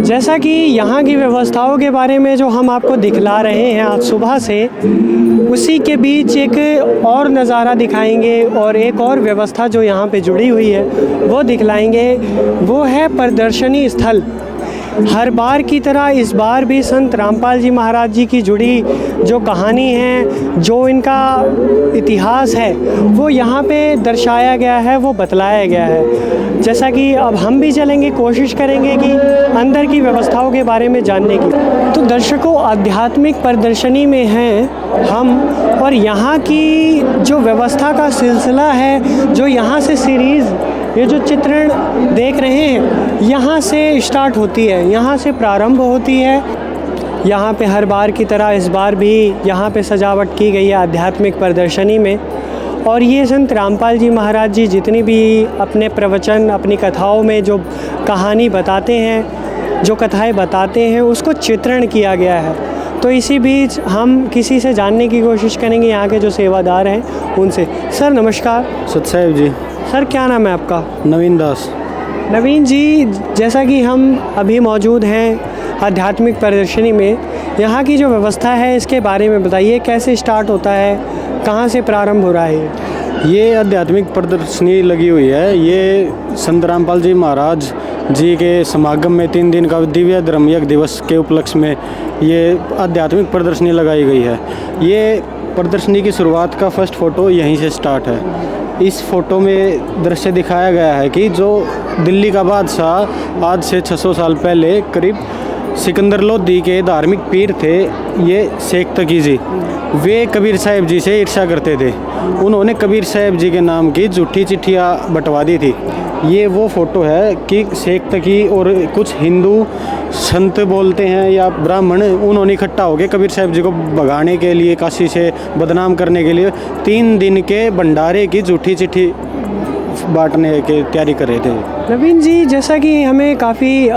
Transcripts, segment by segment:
जैसा कि यहाँ की व्यवस्थाओं के बारे में जो हम आपको दिखला रहे हैं आज सुबह से, उसी के बीच एक और नज़ारा दिखाएंगे और एक और व्यवस्था जो यहाँ पे जुड़ी हुई है वो दिखलाएंगे। वो है प्रदर्शनी स्थल। हर बार की तरह इस बार भी संत रामपाल जी महाराज जी की जुड़ी जो कहानी है, जो इनका इतिहास है, वो यहाँ पे दर्शाया गया है, वो बतलाया गया है। जैसा कि अब हम भी चलेंगे, कोशिश करेंगे कि अंदर की व्यवस्थाओं के बारे में जानने की। तो दर्शकों, आध्यात्मिक प्रदर्शनी में हैं हम, और यहाँ की जो व्यवस्था का सिलसिला है, जो यहाँ से सीरीज़, ये जो चित्रण देख रहे हैं, यहाँ से स्टार्ट होती है, यहाँ से प्रारंभ होती है। यहाँ पे हर बार की तरह इस बार भी यहाँ पे सजावट की गई है आध्यात्मिक प्रदर्शनी में। और ये संत रामपाल जी महाराज जी जितनी भी अपने प्रवचन, अपनी कथाओं में जो कहानी बताते हैं, जो कथाएं बताते हैं, उसको चित्रण किया गया है। तो इसी बीच हम किसी से जानने की कोशिश करेंगे, यहाँ के जो सेवादार हैं उनसे। सर नमस्कार। सत साहिब जी। सर क्या नाम है आपका? नवीन दास। नवीन जी, जैसा कि हम अभी मौजूद हैं आध्यात्मिक प्रदर्शनी में, यहाँ की जो व्यवस्था है इसके बारे में बताइए। कैसे स्टार्ट होता है, कहाँ से प्रारंभ हो रहा है? ये आध्यात्मिक प्रदर्शनी लगी हुई है, ये संत रामपाल जी महाराज जी के समागम में 3 दिन का दिव्य धर्म यज्ञ दिवस के उपलक्ष्य में ये आध्यात्मिक प्रदर्शनी लगाई गई है। ये प्रदर्शनी की शुरुआत का फर्स्ट फ़ोटो यहीं से स्टार्ट है। इस फ़ोटो में दृश्य दिखाया गया है कि जो दिल्ली का बादशाह आज से 600 साल पहले करीब सिकंदर लोधी के धार्मिक पीर थे, ये शेख तकी जी, वे कबीर साहब जी से ईर्ष्या करते थे। उन्होंने कबीर साहब जी के नाम की झूठी चिट्ठियाँ बंटवा दी थी। ये वो फ़ोटो है कि शेख तकी और कुछ हिंदू संत बोलते हैं या ब्राह्मण, उन्होंने इकट्ठा होकर कबीर साहब जी को भगाने के लिए, काशी से बदनाम करने के लिए 3 दिन के भंडारे की झूठी चिट्ठी बांटने की तैयारी कर रहे थे। नवीन जी, जैसा कि हमें काफ़ी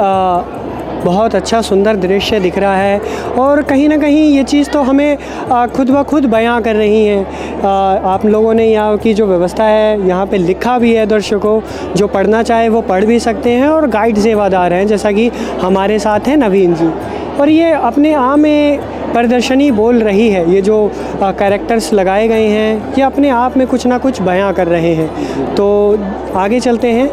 बहुत अच्छा सुंदर दृश्य दिख रहा है, और कहीं ना कहीं ये चीज़ तो हमें खुद ब खुद बयां कर रही हैं। आप लोगों ने यहाँ की जो व्यवस्था है यहाँ पे लिखा भी है, दर्शकों जो पढ़ना चाहे वो पढ़ भी सकते हैं, और गाइड सेवादार हैं जैसा कि हमारे साथ हैं नवीन जी। और ये अपने आप में प्रदर्शनी बोल रही है, ये जो कैरेक्टर्स लगाए गए हैं ये अपने आप में कुछ ना कुछ बयां कर रहे हैं। तो आगे चलते हैं,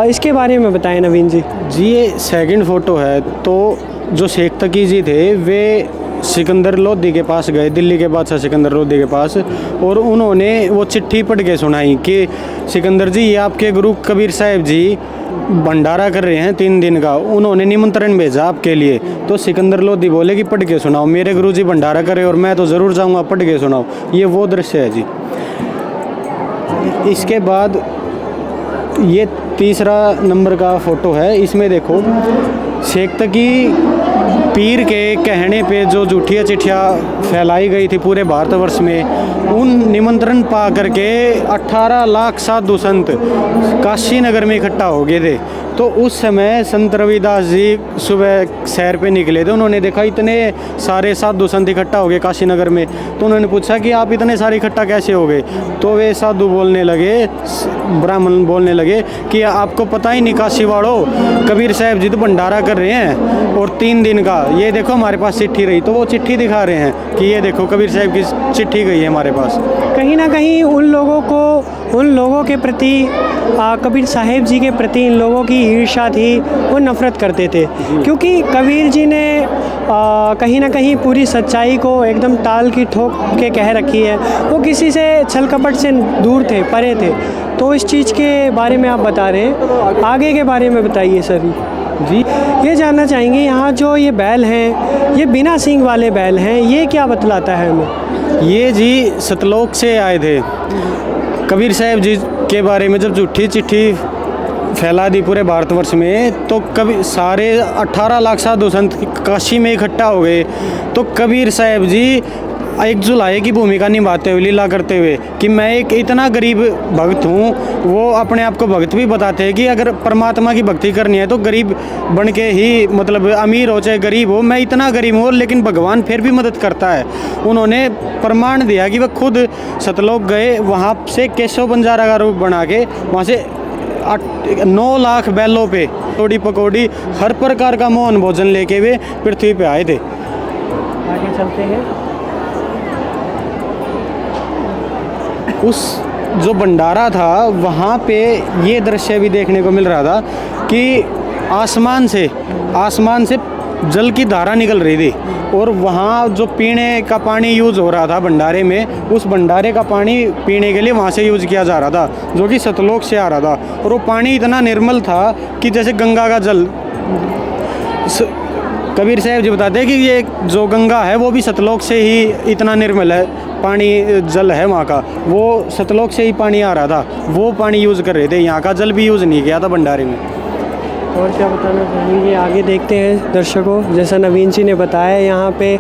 इसके बारे में बताएं नवीन जी। जी, ये सेकंड फ़ोटो है। तो जो शेख तकी जी थे वे सिकंदर लोधी के पास गए, दिल्ली के बादशाह सिकंदर लोधी के पास, और उन्होंने वो चिट्ठी पढ़ के सुनाई कि सिकंदर जी, ये आपके गुरु कबीर साहब जी भंडारा कर रहे हैं 3 दिन का, उन्होंने निमंत्रण भेजा आपके लिए। तो सिकंदर लोधी बोले कि पढ़ के सुनाओ, मेरे गुरु जी भंडारा करे और मैं तो ज़रूर जाऊँगा, पढ़ के सुनाओ। ये वो दृश्य है जी। इसके बाद ये तीसरा नंबर का फ़ोटो है। इसमें देखो, शेख तकी पीर के कहने पे जो झूठिया चिट्ठियाँ फैलाई गई थी पूरे भारतवर्ष में, उन निमंत्रण पा करके 18 लाख साधु संत काशी नगर में इकट्ठा हो गए थे। तो उस समय संत रविदास जी सुबह सैर पे निकले थे, उन्होंने देखा इतने सारे साधु संत इकट्ठा हो गए काशी नगर में। तो उन्होंने पूछा कि आप इतने सारे इकट्ठा कैसे हो गए? तो वे साधु बोलने लगे, ब्राह्मण बोलने लगे कि आपको पता ही नहीं काशी वालों, कबीर साहब जी तो भंडारा कर रहे हैं और 3 दिन का, ये देखो हमारे पास चिट्ठी रही। तो वो चिट्ठी दिखा रहे हैं कि ये देखो कबीर साहब की चिट्ठी गई है हमारे पास। कहीं ना कहीं उन लोगों के प्रति, कबीर साहिब जी के प्रति इन लोगों की ईर्ष्या थी, वो नफ़रत करते थे, क्योंकि कबीर जी ने कहीं ना कहीं पूरी सच्चाई को एकदम ताल की ठोक के कह रखी है। वो किसी से छल कपट से दूर थे, परे थे। तो इस चीज़ के बारे में आप बता रहे हैं, आगे के बारे में बताइए सर जी। ये जानना चाहेंगे, यहाँ जो ये बैल हैं, ये बिना सींग वाले बैल हैं, ये क्या बतलाता है हमें? ये जी सतलोक से आए थे। कबीर साहब जी के बारे में जब झूठी चिट्ठी फैला दी पूरे भारतवर्ष में, तो कभी सारे 18 लाख साधु संत काशी में इकट्ठा हो गए। तो कबीर साहब जी एक जुलाहे की भूमिका निभाते हुए, लीला करते हुए कि मैं एक इतना गरीब भक्त हूँ। वो अपने आप को भक्त भी बताते हैं कि अगर परमात्मा की भक्ति करनी है तो गरीब बन के ही, मतलब अमीर हो चाहे गरीब हो, मैं इतना गरीब हूँ लेकिन भगवान फिर भी मदद करता है। उन्होंने प्रमाण दिया कि वह खुद सतलोक गए, वहाँ से केशव बंजारा का रूप बना के वहाँ से 9 लाख बैलों पे थोड़ी पकौड़ी हर प्रकार का मोहन भोजन लेके वे पृथ्वी पे आए थे। आगे चलते हैं। उस जो भंडारा था वहाँ पे ये दृश्य भी देखने को मिल रहा था कि आसमान से जल की धारा निकल रही थी और वहाँ जो पीने का पानी यूज़ हो रहा था भंडारे में, उस भंडारे का पानी पीने के लिए वहाँ से यूज़ किया जा रहा था, जो कि सतलोक से आ रहा था। और वो पानी इतना निर्मल था कि जैसे गंगा का जल। कबीर साहब जी बताते हैं कि ये जो गंगा है वो भी सतलोक से ही इतना निर्मल है, पानी जल है वहाँ का, वो सतलोक से ही पानी आ रहा था, वो पानी यूज़ कर रहे थे, यहाँ का जल भी यूज़ नहीं किया था भंडारे में। और क्या बताना चाहेंगे? आगे देखते हैं दर्शकों, जैसा नवीन जी ने बताया यहाँ पे,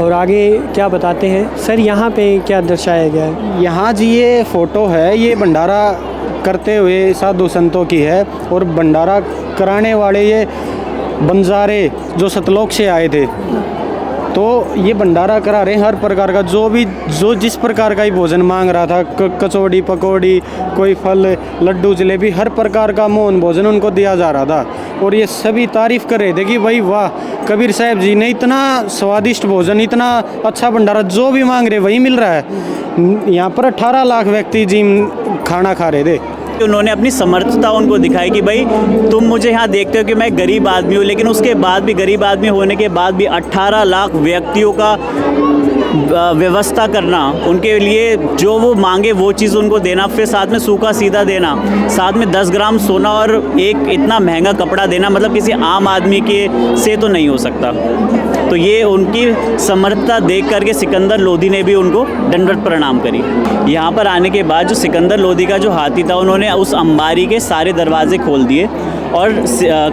और आगे क्या बताते हैं सर? यहाँ पे क्या दर्शाया गया है? यहाँ जी ये फ़ोटो है, ये भंडारा करते हुए साधु संतों की है और भंडारा कराने वाले ये बंजारे जो सतलोक से आए थे, तो ये भंडारा करा रहे हैं हर प्रकार का, जो जिस प्रकार का ही भोजन मांग रहा था, कचौड़ी पकौड़ी, कोई फल, लड्डू जलेबी, हर प्रकार का मोहन भोजन उनको दिया जा रहा था। और ये सभी तारीफ़ कर रहे थे कि भाई वाह, कबीर साहब जी ने इतना स्वादिष्ट भोजन, इतना अच्छा भंडारा, जो भी मांग रहे वही मिल रहा है। यहाँ पर 18 लाख व्यक्ति जी खाना खा रहे थे। उन्होंने अपनी समर्थता उनको दिखाई कि भाई तुम मुझे यहाँ देखते हो कि मैं गरीब आदमी हूँ, लेकिन उसके बाद भी, गरीब आदमी होने के बाद भी 18 लाख व्यक्तियों का व्यवस्था करना, उनके लिए जो वो मांगे वो चीज़ उनको देना, फिर साथ में सूखा सीधा देना, साथ में 10 ग्राम सोना और एक इतना महंगा कपड़ा देना, मतलब किसी आम आदमी के से तो नहीं हो सकता। तो ये उनकी समर्थता देख करके सिकंदर लोधी ने भी उनको दंडवत प्रणाम करी। यहाँ पर आने के बाद जो सिकंदर लोधी का जो हाथी था, उन्होंने उस अंबारी के सारे दरवाजे खोल दिए और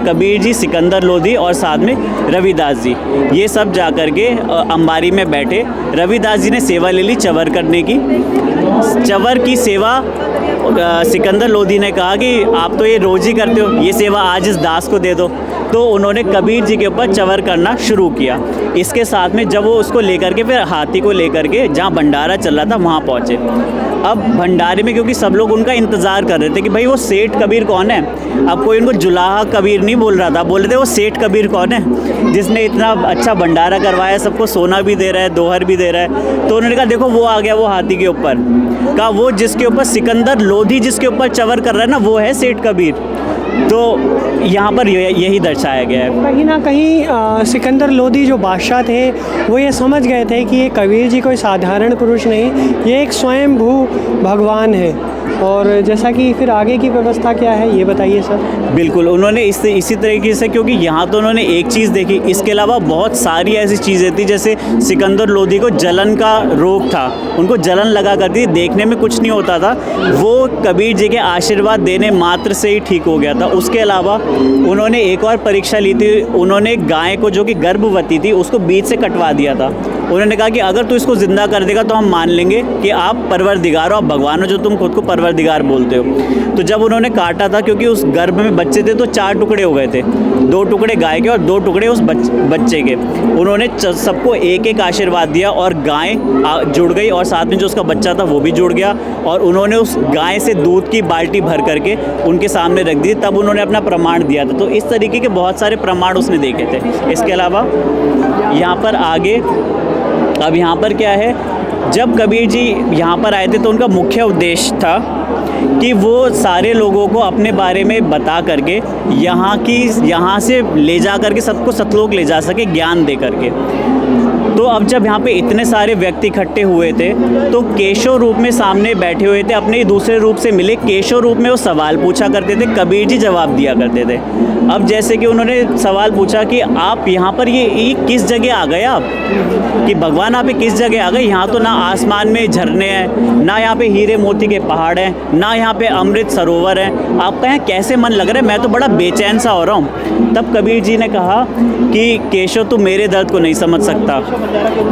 कबीर जी, सिकंदर लोधी और साथ में रविदास जी, ये सब जा कर के अंबारी में बैठे। रविदास जी ने सेवा ले ली चवर करने की। चवर की सेवा सिकंदर लोधी ने कहा कि आप तो ये रोज़ ही करते हो, ये सेवा आज इस दास को दे दो। तो उन्होंने कबीर जी के ऊपर चवर करना शुरू किया। इसके साथ में जब वो उसको लेकर के, फिर हाथी को लेकर के जहाँ भंडारा चल रहा था वहाँ पहुँचे। अब भंडारे में क्योंकि सब लोग उनका इंतज़ार कर रहे थे कि भाई वो सेठ कबीर कौन है। अब कोई उनको जुलाहा कबीर नहीं बोल रहा था, बोल रहे थे वो सेठ कबीर कौन है जिसने इतना अच्छा भंडारा करवाया, सबको सोना भी दे रहा है, दोहर भी दे रहा है। तो उन्होंने कहा देखो वो आ गया, वो हाथी के ऊपर का, वो जिसके ऊपर सिकंदर लोधी जिसके ऊपर चवर कर रहा है ना, वो है सेठ कबीर। तो यहाँ पर यही दर्शाया गया है। कहीं ना कहीं सिकंदर लोधी जो बादशाह थे वो ये समझ गए थे कि ये कबीर जी कोई साधारण पुरुष नहीं, ये एक स्वयंभू भगवान है। और जैसा कि फिर आगे की व्यवस्था क्या है ये बताइए सर। बिल्कुल, उन्होंने इसी तरीके से, क्योंकि यहाँ तो उन्होंने एक चीज़ देखी, इसके अलावा बहुत सारी ऐसी चीज़ें थी। जैसे सिकंदर लोधी को जलन का रोग था, उनको जलन लगा करती, देखने में कुछ नहीं होता था, वो कबीर जी के आशीर्वाद देने मात्र से ही ठीक हो गया था। उसके अलावा उन्होंने एक और परीक्षा ली थी, उन्होंने गाय को जो कि गर्भवती थी उसको बीच से कटवा दिया था। उन्होंने कहा कि अगर तू इसको ज़िंदा कर देगा तो हम मान लेंगे कि आप परवरदिगार हो, आप भगवान हो, जो तुम खुद को परवरदिगार बोलते हो। तो जब उन्होंने काटा था, क्योंकि उस गर्भ में बच्चे थे, तो 4 टुकड़े हो गए थे, 2 टुकड़े गाय के और 2 टुकड़े उस बच्चे के। उन्होंने सबको एक एक आशीर्वाद दिया और गाय जुड़ गई और साथ में जो उसका बच्चा था वो भी जुड़ गया। और उन्होंने उस गाय से दूध की बाल्टी भर करके उनके सामने रख दी, तब उन्होंने अपना प्रमाण दिया था। तो इस तरीके के बहुत सारे प्रमाण उसने देखे थे। इसके अलावा यहाँ पर आगे, अब यहाँ पर क्या है, जब कबीर जी यहाँ पर आए थे तो उनका मुख्य उद्देश्य था कि वो सारे लोगों को अपने बारे में बता करके यहाँ से ले जा करके सबको सतलोक ले जा सके, ज्ञान दे करके। तो अब जब यहाँ पे इतने सारे व्यक्ति इकट्ठे हुए थे तो केशव रूप में सामने बैठे हुए थे, अपने दूसरे रूप से मिले। केशव रूप में वो सवाल पूछा करते थे, कबीर जी जवाब दिया करते थे। अब जैसे कि उन्होंने सवाल पूछा कि आप यहाँ पर ये किस जगह आ गए, आप कि भगवान आप किस जगह आ गए, यहाँ तो ना आसमान में झरने हैं, ना यहाँ पे हीरे मोती के पहाड़ हैं, ना यहाँ पे अमृत सरोवर है, आपका यहाँ कैसे मन लग रहा है, मैं तो बड़ा बेचैन सा हो रहा हूँ। तब कबीर जी ने कहा कि केशव तू मेरे दर्द को नहीं समझ सकता,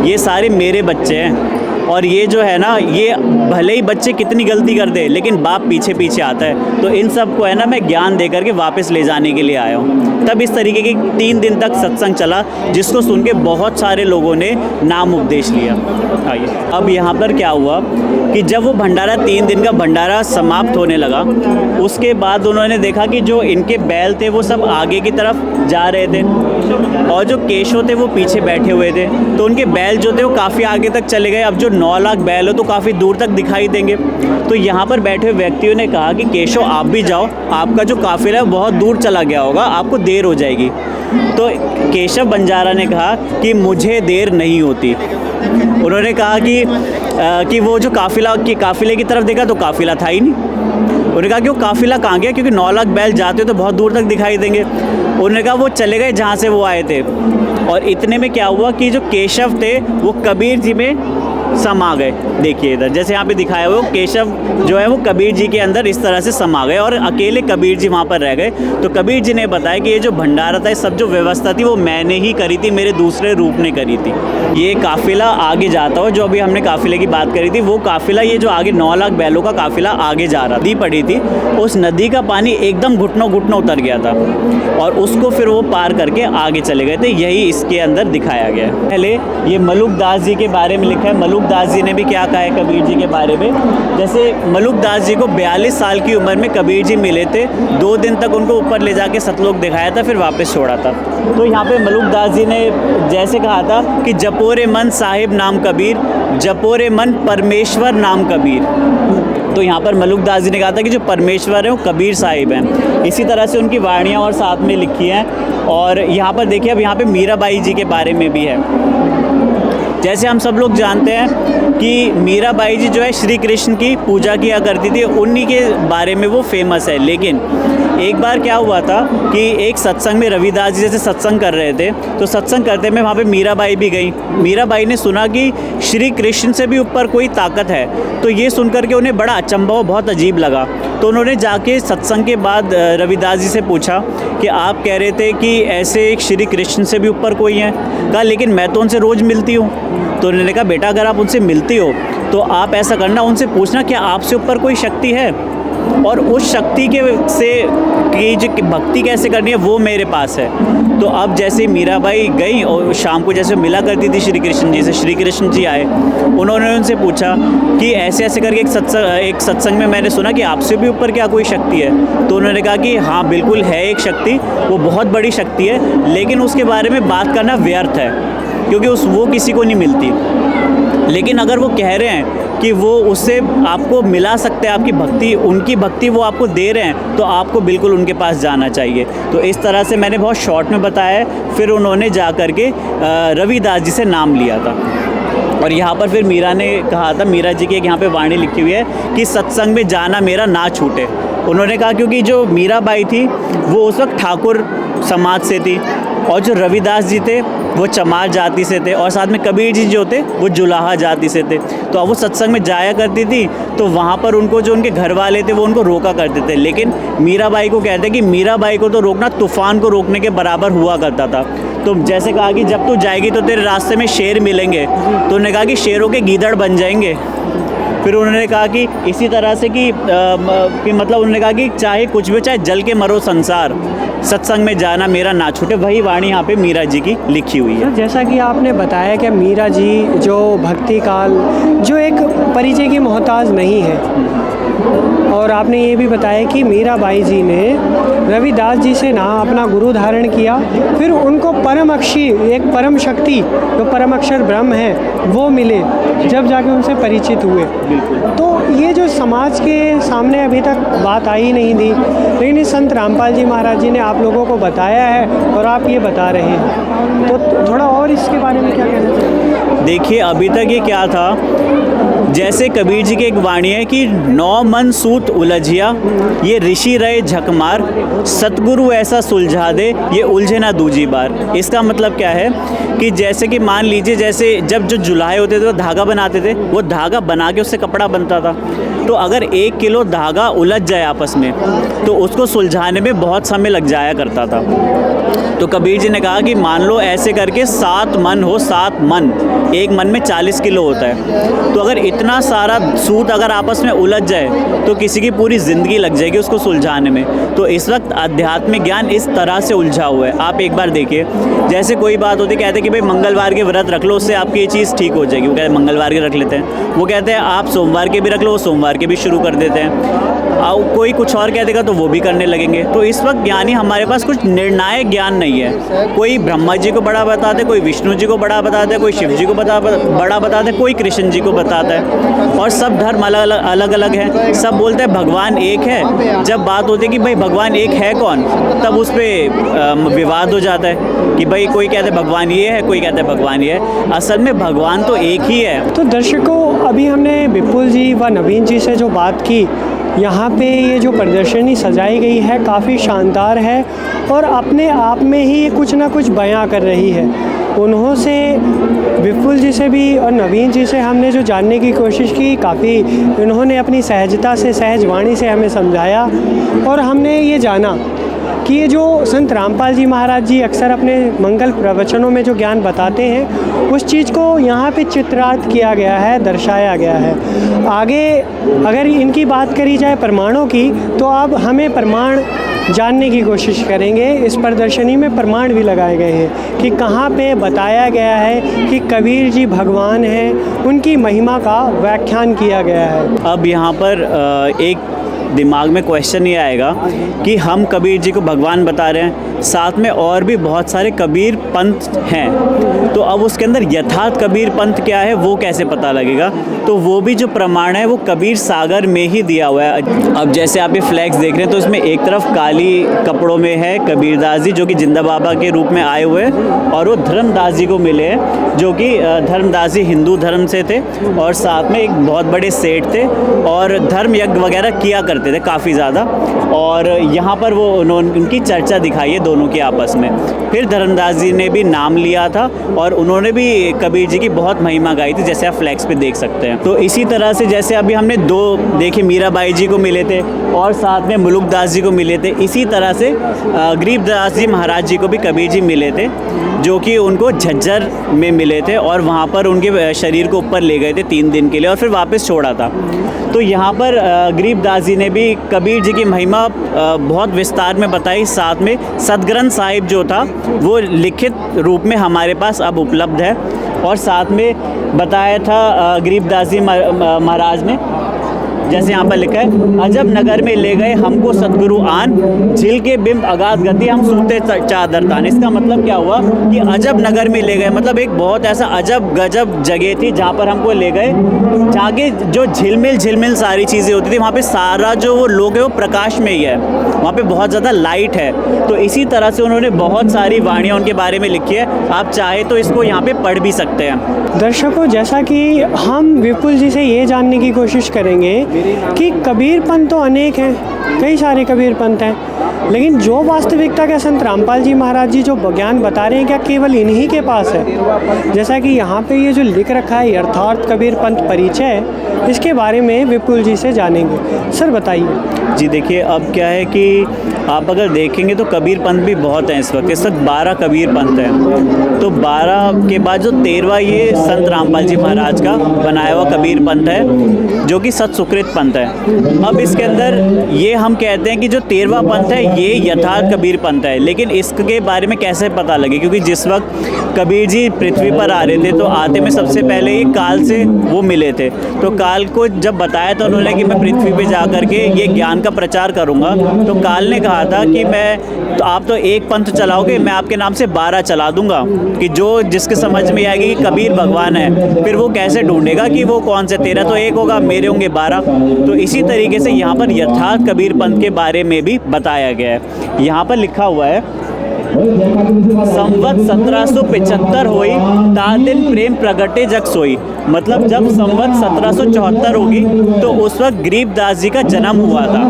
ये सारे मेरे बच्चे हैं। और ये जो है ना, ये भले ही बच्चे कितनी गलती कर दे लेकिन बाप पीछे पीछे आता है। तो इन सब को है ना मैं ज्ञान दे करके वापस ले जाने के लिए आया हूँ। तब इस तरीके की 3 दिन तक सत्संग चला, जिसको सुन के बहुत सारे लोगों ने नाम उपदेश लिया। आइए, अब यहाँ पर क्या हुआ कि जब वो भंडारा 3 दिन का भंडारा समाप्त होने लगा, उसके बाद उन्होंने देखा कि जो इनके बैल थे वो सब आगे की तरफ जा रहे थे और जो केशव थे वो पीछे बैठे हुए थे। तो उनके बैल जो थे वो काफ़ी आगे तक चले गए। अब जो 9 लाख बैल हो तो काफ़ी दूर तक दिखाई देंगे। तो यहाँ पर बैठे हुए व्यक्तियों ने कहा कि केशव आप भी जाओ, आपका जो काफिला है बहुत दूर चला गया होगा, आपको देर हो जाएगी। तो केशव बंजारा ने कहा कि मुझे देर नहीं होती। उन्होंने कहा कि वो जो काफिले की तरफ देखा तो काफिला था ही नहीं। उन्होंने कहा कि वो काफिला कहाँ गया, क्योंकि 9 लाख बैल जाते हो तो बहुत दूर तक दिखाई देंगे। उन्होंने कहा वो चले गए जहाँ से वो आए थे। और इतने में क्या हुआ कि जो केशव थे वो कबीर जी में समा गए। देखिए इधर जैसे यहाँ पे दिखाया हुआ, केशव जो है वो कबीर जी के अंदर इस तरह से समा गए और अकेले कबीर जी वहाँ पर रह गए। तो कबीर जी ने बताया कि ये जो भंडारा था, सब जो व्यवस्था थी वो मैंने ही करी थी, मेरे दूसरे रूप ने करी थी। ये काफिला आगे जाता हो, जो अभी हमने काफिले की बात करी थी, वो काफिला ये जो आगे 9 लाख बैलों का काफिला आगे जा रहा, नदी पड़ी थी, उस नदी का पानी एकदम घुटनों घुटनों उतर गया था और उसको फिर वो पार करके आगे चले गए थे। यही इसके अंदर दिखाया गया है। पहले ये मलुक दास जी के बारे में लिखा है। मलुक दास जी ने भी क्या कहा है कबीर जी के बारे में। जैसे मलुक दास जी को 42 साल की उम्र में कबीर जी मिले थे। 2 दिन तक उनको ऊपर ले जाके सतलोक दिखाया था, फिर वापस छोड़ा था। तो यहाँ पे मलुक दास जी ने जैसे कहा था कि जपोरे मन साहिब नाम कबीर, जपोरे मन परमेश्वर नाम कबीर। तो यहाँ पर मलुक दास जी ने कहा था कि जो परमेश्वर है वो कबीर साहिब हैं। इसी तरह से उनकी वाणियाँ और साथ में लिखी हैं। और यहाँ पर देखिए, अब यहाँ पे मीराबाई जी के बारे में भी है। जैसे हम सब लोग जानते हैं कि मीराबाई जी जो है श्री कृष्ण की पूजा किया करती थी, उन्हीं के बारे में वो फेमस है। लेकिन एक बार क्या हुआ था कि एक सत्संग में रविदास जी जैसे सत्संग कर रहे थे, तो सत्संग करते में वहाँ पे मीराबाई भी गई। मीराबाई ने सुना कि श्री कृष्ण से भी ऊपर कोई ताकत है। तो ये सुनकर के उन्हें बड़ा अचंभा, बहुत अजीब लगा। तो उन्होंने जाके सत्संग के बाद रविदास जी से पूछा कि आप कह रहे थे कि ऐसे एक श्री कृष्ण से भी ऊपर कोई है। कहा लेकिन मैं तो उनसे रोज़ मिलती हूँ। तो उन्होंने कहा बेटा, अगर आप उनसे मिलती हो तो आप ऐसा करना, उनसे पूछना कि आपसे ऊपर कोई शक्ति है और उस शक्ति के से की जो भक्ति कैसे करनी है वो मेरे पास है। तो अब जैसे मीराबाई गई और शाम को जैसे मिला करती थी श्री कृष्ण जी से, श्री कृष्ण जी आए, उन्होंने उनसे पूछा कि ऐसे ऐसे करके एक सत्संग में मैंने सुना कि आपसे भी ऊपर क्या कोई शक्ति है। तो उन्होंने कहा कि हाँ बिल्कुल है एक शक्ति, वो बहुत बड़ी शक्ति है, लेकिन उसके बारे में बात करना व्यर्थ है क्योंकि वो किसी को नहीं मिलती। लेकिन अगर वो कह रहे हैं कि वो उससे आपको मिला सकते हैं, आपकी भक्ति, उनकी भक्ति वो आपको दे रहे हैं, तो आपको बिल्कुल उनके पास जाना चाहिए। तो इस तरह से मैंने बहुत शॉर्ट में बताया है। फिर उन्होंने जा कर के रविदास जी से नाम लिया था। और यहाँ पर फिर मीरा ने कहा था, मीरा जी की एक यहाँ पे वाणी लिखी हुई है कि सत्संग में जाना मेरा ना छूटे। उन्होंने कहा क्योंकि जो मीराबाई थी वो उस वक्त ठाकुर समाज से थी और जो रविदास जी थे वो चमार जाति से थे और साथ में कबीर जी जो थे वो जुलाहा जाति से थे। तो अब वो सत्संग में जाया करती थी तो वहाँ पर उनको जो उनके घर वाले थे वो उनको रोका करते थे। लेकिन मीराबाई को कहते हैं कि मीराबाई को तो रोकना तूफ़ान को रोकने के बराबर हुआ करता था। तो जैसे कहा कि जब तू जाएगी तो तेरे रास्ते में शेर मिलेंगे, तो उन्होंने कहा कि शेरों के गीदड़ बन जाएंगे। फिर उन्होंने कहा कि इसी तरह से कि मतलब उन्होंने कहा कि चाहे कुछ भी, चाहे जल के मरो संसार, सत्संग में जाना मेरा ना छूटे। वही वाणी यहाँ पे मीरा जी की लिखी हुई है। जैसा कि आपने बताया कि मीरा जी जो भक्ति काल जो एक परिचय की मोहताज नहीं है, और आपने ये भी बताया कि मीराबाई जी ने रविदास जी से ना अपना गुरु धारण किया, फिर उनको परम अक्षी, एक परम शक्ति जो परम अक्षर ब्रह्म है वो मिले, जब जाके उनसे परिचित हुए। तो ये जो समाज के सामने अभी तक बात आई नहीं थी, लेकिन इस संत रामपाल जी महाराज जी ने आप लोगों को बताया है और आप ये बता रहे हैं। तो थोड़ा और इसके बारे में क्या कहना चाहिए? देखिए अभी तक ये क्या था, जैसे कबीर जी की एक वाणी है कि 9 मन सूत उलझिया, ये ऋषि रहे झकमार, सतगुरु ऐसा सुलझा दे, ये उलझे ना दूजी बार। इसका मतलब क्या है कि जैसे कि मान लीजिए, जैसे जब जो जुलाहे होते थे वो धागा बनाते थे, वो धागा बना के उससे कपड़ा बनता था। तो अगर 1 किलो धागा उलझ जाए आपस में तो उसको सुलझाने में बहुत समय लग जाया करता था। तो कबीर जी ने कहा कि मान लो ऐसे करके 7 मन हो, 7 मन, एक मन में 40 किलो होता है। तो अगर इतना सारा सूत अगर आपस में उलझ जाए तो किसी की पूरी ज़िंदगी लग जाएगी उसको सुलझाने में। तो इस वक्त आध्यात्मिक ज्ञान इस तरह से उलझा हुआ है। आप एक बार देखिए, जैसे कोई बात होती, कहते हैं कि भाई मंगलवार के व्रत रख लो, उससे आपकी ये चीज़ ठीक हो जाएगी। वो कहते हैं मंगलवार के रख लेते हैं। वो कहते हैं आप सोमवार के भी रख लो, वो सोमवार के भी शुरू कर देते हैं। कोई कुछ और कह देगा तो वो भी करने लगेंगे। तो इस वक्त यानी हमारे पास कुछ निर्णायक ज्ञान नहीं है। कोई ब्रह्मा जी को बड़ा बताते, कोई विष्णु जी को बड़ा बताते, कोई शिव जी को बड़ा बताते, कोई कृष्ण जी को बताता है। और सब धर्म अलग अलग है। सब बोलते हैं भगवान एक है। जब बात होती है कि भाई भगवान एक है कौन, तब उस पर विवाद हो जाता है कि भाई कोई कहते हैं भगवान ये है, कोई कहते हैं भगवान ये है। असल में भगवान तो एक ही है। तो दर्शकों, अभी हमने विपुल जी व नवीन जी से जो बात की, यहाँ पे ये जो प्रदर्शनी सजाई गई है काफ़ी शानदार है और अपने आप में ही ये कुछ ना कुछ बयां कर रही है। उन्हों से, विपुल जी से भी और नवीन जी से हमने जो जानने की कोशिश की, काफ़ी उन्होंने अपनी सहजता से, सहज वाणी से हमें समझाया और हमने ये जाना कि ये जो संत रामपाल जी महाराज जी अक्सर अपने मंगल प्रवचनों में जो ज्ञान बताते हैं, उस चीज़ को यहाँ पे चित्रार्थ किया गया है, दर्शाया गया है। आगे अगर इनकी बात करी जाए प्रमाणों की, तो अब हमें प्रमाण जानने की कोशिश करेंगे। इस प्रदर्शनी में प्रमाण भी लगाए गए हैं कि कहाँ पे बताया गया है कि कबीर जी भगवान हैं, उनकी महिमा का व्याख्यान किया गया है। अब यहाँ पर एक दिमाग में क्वेश्चन ये आएगा कि हम कबीर जी को भगवान बता रहे हैं, साथ में और भी बहुत सारे कबीर पंथ हैं, तो अब उसके अंदर यथार्थ कबीर पंथ क्या है वो कैसे पता लगेगा? तो वो भी जो प्रमाण है वो कबीर सागर में ही दिया हुआ है। अब जैसे आप ये फ्लैग्स देख रहे हैं तो इसमें एक तरफ काली कपड़ों में है कबीरदास जी जो कि जिंदा बाबा के रूप में आए हुए हैं, और वो धर्मदास जी को मिले हैं जो कि धर्मदास जी हिंदू धर्म से थे और साथ में एक बहुत बड़े सेठ थे और धर्म यज्ञ वगैरह किया करते थे काफ़ी ज़्यादा। और यहाँ पर वो उनकी चर्चा दिखाई है दोनों की आपस में। फिर धर्मदास जी ने भी नाम लिया था और उन्होंने भी कबीर जी की बहुत महिमा गाई थी, जैसे आप फ्लैक्स पे देख सकते हैं। तो इसी तरह से जैसे अभी हमने दो देखे, मीराबाई जी को मिले थे और साथ में मुलुकदास जी को मिले थे, इसी तरह से गरीबदास जी महाराज जी को भी कबीर जी मिले थे जो कि उनको झज्जर में मिले थे और वहाँ पर उनके शरीर को ऊपर ले गए थे 3 दिन के लिए और फिर वापस छोड़ा था। तो यहाँ पर गरीबदास जी ने भी कबीर जी की महिमा बहुत विस्तार में बताई। साथ में सतग्रंथ साहिब जो था वो लिखित रूप में हमारे पास अब उपलब्ध है और साथ में बताया था गरीबदास जी महाराज ने, जैसे यहाँ पर लिखा है, अजब नगर में ले गए हमको सतगुरु आन, झील के बिंब अगाध गति हम सूते चादर तान। इसका मतलब क्या हुआ कि अजब नगर में ले गए, मतलब एक बहुत ऐसा अजब गजब जगह थी जहाँ पर हमको ले गए, जहाँ के जो झिलमिल सारी चीज़ें होती थी, वहाँ पे सारा जो वो लोग है वो प्रकाश में ही है, वहाँ पे बहुत ज़्यादा लाइट है। तो इसी तरह से उन्होंने बहुत सारी वाणियाँ उनके बारे में लिखी है, आप चाहे तो इसको यहाँ पे पढ़ भी सकते हैं। दर्शकों, जैसा कि हम विपुल जी से ये जानने की कोशिश करेंगे कि कबीर पंथ तो अनेक हैं, कई सारे कबीर पंथ हैं, लेकिन जो वास्तविकता के संत रामपाल जी महाराज जी जो ज्ञान बता रहे हैं क्या केवल इन्हीं के पास है? जैसा कि यहाँ पे ये जो लिख रखा है यथार्थ कबीर पंथ परिचय, इसके बारे में विपुल जी से जानेंगे। सर बताइए। जी देखिए, अब क्या है कि आप अगर देखेंगे तो कबीर पंथ भी बहुत हैं इस वक्त 12 कबीर पंथ हैं। तो 12 के बाद जो 13वां ये संत रामपाल जी महाराज का बनाया हुआ कबीर पंथ है जो कि सत सुकृत पंथ है। अब इसके अंदर ये हम कहते हैं कि जो 13वां पंथ है ये यथार्थ कबीर पंथ है, लेकिन इसके बारे में कैसे पता लगे? क्योंकि जिस वक्त कबीर जी पृथ्वी पर आ रहे थे तो आते में सबसे पहले ही काल से वो मिले थे। तो काल को जब बताया तो उन्होंने कि मैं पृथ्वी पे जा करके ये ज्ञान का प्रचार करूँगा, तो काल ने कहा था कि तो आप तो एक पंथ चलाओगे, मैं आपके नाम से 12 चला दूंगा, कि जो जिसके समझ में आएगी कि कबीर भगवान है, फिर वो कैसे ढूंढेगा कि वो कौन से 13 तो एक होगा, मेरे होंगे 12। तो इसी तरीके से यहाँ पर यथार्थ कबीर पंथ के बारे में भी बताया गया है। यहाँ पर लिखा हुआ है संवत 1775 हुई ता दिन प्रेम प्रगटे जग सोई। मतलब जब संवत 1774 होगी तो उस वक्त गरीबदास जी का जन्म हुआ था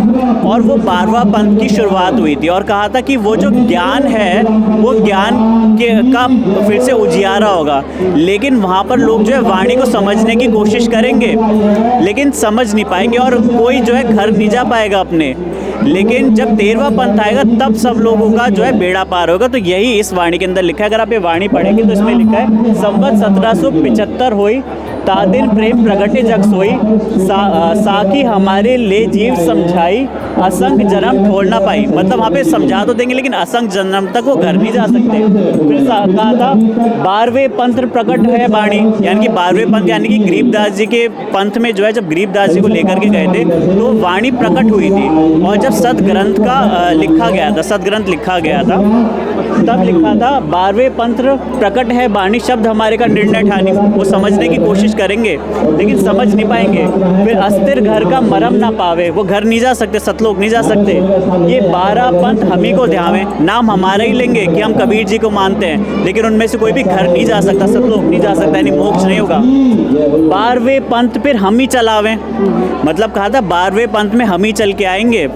और वो 12वां पंथ की शुरुआत हुई थी और कहा था कि वो जो ज्ञान है वो ज्ञान का फिर से उजियारा होगा। लेकिन वहाँ पर लोग जो है वाणी को समझने की कोशिश करेंगे लेकिन समझ नहीं पाएंगे और कोई जो है घर नहीं जा पाएगा अपने। लेकिन जब 13वां पंथ आएगा तब सब लोगों का जो है बेड़ा पार होगा। तो यही इस वाणी के अंदर लिखा है। अगर आप ये वाणी पढ़ेंगे तो इसमें लिखा है संवत 1775 हुई ता दिन प्रेम प्रगटे जग सोई। साकी हमारे ले जीव समझाई असंग जन्म छोड़ ना पाई। मतलब वहाँ पे समझा तो देंगे लेकिन असंग जन्म तक वो घर नहीं जा सकते। फिर कहा था 12वें पंथ प्रकट है वाणी, यानी कि 12वें पंथ यानी कि गरीबदास जी के पंथ में जो है जब गरीबदास जी को लेकर के गए थे तो वाणी प्रकट हुई थी। और जब सदग्रंथ का लिखा गया था, सदग्रंथ लिखा गया था तब लिखा था 12वें पंथ प्रकट है वाणी शब्द हमारे का निर्णय ठानी। वो समझने की कोशिश करेंगे लेकिन समझ नहीं पाएंगे। फिर अस्थिर घर का मरम ना पावे, वो घर नहीं जा सकते, सतलोक नहीं जा सकते। ये 12 पंथ हम ही को ध्यावे, नाम हमारा ही लेंगे कि हम कबीर जी को मानते हैं लेकिन उनमें से कोई भी घर नहीं जा सकता, सतलोक नहीं जा सकता, यानी मोक्ष नहीं होगा। 12वें पंथ फिर हम ही चलावें, मतलब कहा था 12वें पंथ में हम ही चल के आएंगे।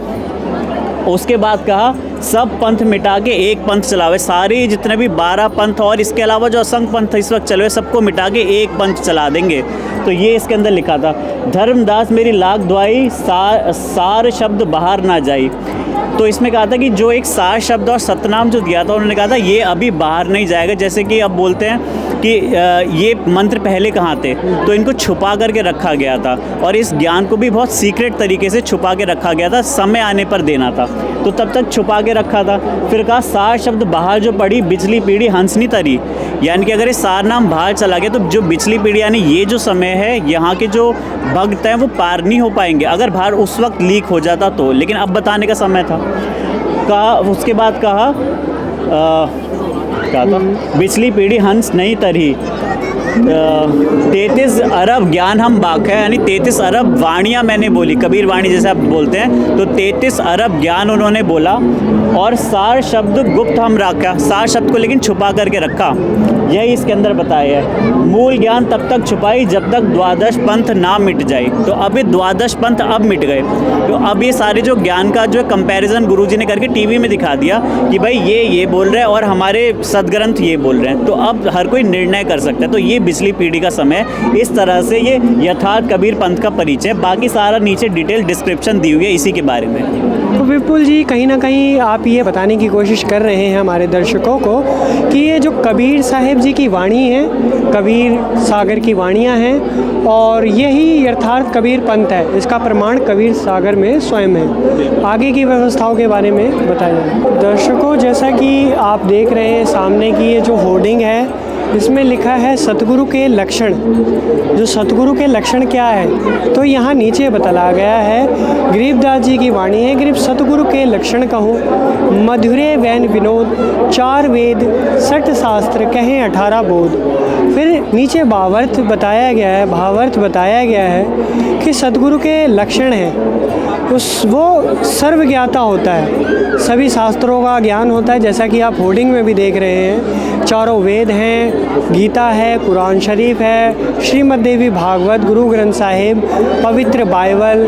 उसके बाद कहा सब पंथ मिटा के एक पंथ चलावे। सारे जितने भी 12 पंथ और इसके अलावा जो असंख्य पंथ इस वक्त चले सबको मिटा के एक पंथ चला देंगे। तो ये इसके अंदर लिखा था धर्मदास मेरी लाख दुआई सार शब्द बाहर ना जाई। तो इसमें कहा था कि जो एक सार शब्द और सतनाम जो दिया था उन्होंने कहा था ये अभी बाहर नहीं जाएगा। जैसे कि अब बोलते हैं कि ये मंत्र पहले कहाँ थे, तो इनको छुपा करके रखा गया था और इस ज्ञान को भी बहुत सीक्रेट तरीके से छुपा के रखा गया था, समय आने पर देना था तो तब तक छुपा के रखा था। फिर कहा सार शब्द बाहर जो पड़ी बिचली पीढ़ी हंसनी तरी, यानी कि अगर ये सार नाम बाहर चला गया तो जो बिचली पीढ़ी यानी ये जो समय है यहाँ के जो भक्त हैं वो पार नहीं हो पाएंगे अगर बाहर उस वक्त लीक हो जाता तो, लेकिन अब बताने का समय था। कहा उसके बाद कहा क्या था बिचली पीढ़ी हंस नहीं तरी 33 अरब ज्ञान हम बाक है, यानी 33 अरब वाणियाँ मैंने बोली, कबीर वाणी जैसे आप बोलते हैं तो 33 अरब ज्ञान उन्होंने बोला। और सार शब्द गुप्त हम रखा, सार शब्द को लेकिन छुपा करके रखा, यही इसके अंदर बताया है। मूल ज्ञान तब तक छुपाई जब तक द्वादश पंथ ना मिट जाए। तो अब ये द्वादश पंथ अब मिट गए तो अब ये सारे जो ज्ञान का जो कंपैरिजन गुरुजी ने करके टीवी में दिखा दिया कि भाई ये बोल रहे हैं और हमारे सदग्रंथ ये बोल रहे हैं, तो अब हर कोई निर्णय कर सकता है। तो ये पिछली पीढ़ी का समय, इस तरह से ये यथार्थ कबीर पंथ का परिचय। बाकी सारा नीचे डिटेल डिस्क्रिप्शन दी हुई है इसी के बारे में। तो विपुल जी कहीं ना कहीं आप ये बताने की कोशिश कर रहे हैं हमारे दर्शकों को कि ये जो कबीर साहिब जी की वाणी है, कबीर सागर की वाणियाँ हैं और यही यथार्थ कबीर पंथ है, इसका प्रमाण कबीर सागर में स्वयं है। आगे की व्यवस्थाओं के बारे में बताइए दर्शकों। जैसा कि आप देख रहे हैं सामने की ये जो होर्डिंग है इसमें लिखा है सतगुरु के लक्षण। जो सतगुरु के लक्षण क्या है तो यहाँ नीचे बताया गया है गरीबदास जी की वाणी है। गरीब सतगुरु के लक्षण कहूँ मधुरे वैन विनोद 4 वेद 60 शास्त्र कहें 18 बोध। फिर नीचे भावार्थ बताया गया है, भावार्थ बताया गया है कि सतगुरु के लक्षण हैं वो सर्वज्ञाता होता है, सभी शास्त्रों का ज्ञान होता है। जैसा कि आप होर्डिंग में भी देख रहे हैं, चारों वेद हैं, गीता है, कुरान शरीफ है, श्रीमद् देवी भागवत, गुरु ग्रंथ साहिब, पवित्र बाइबल,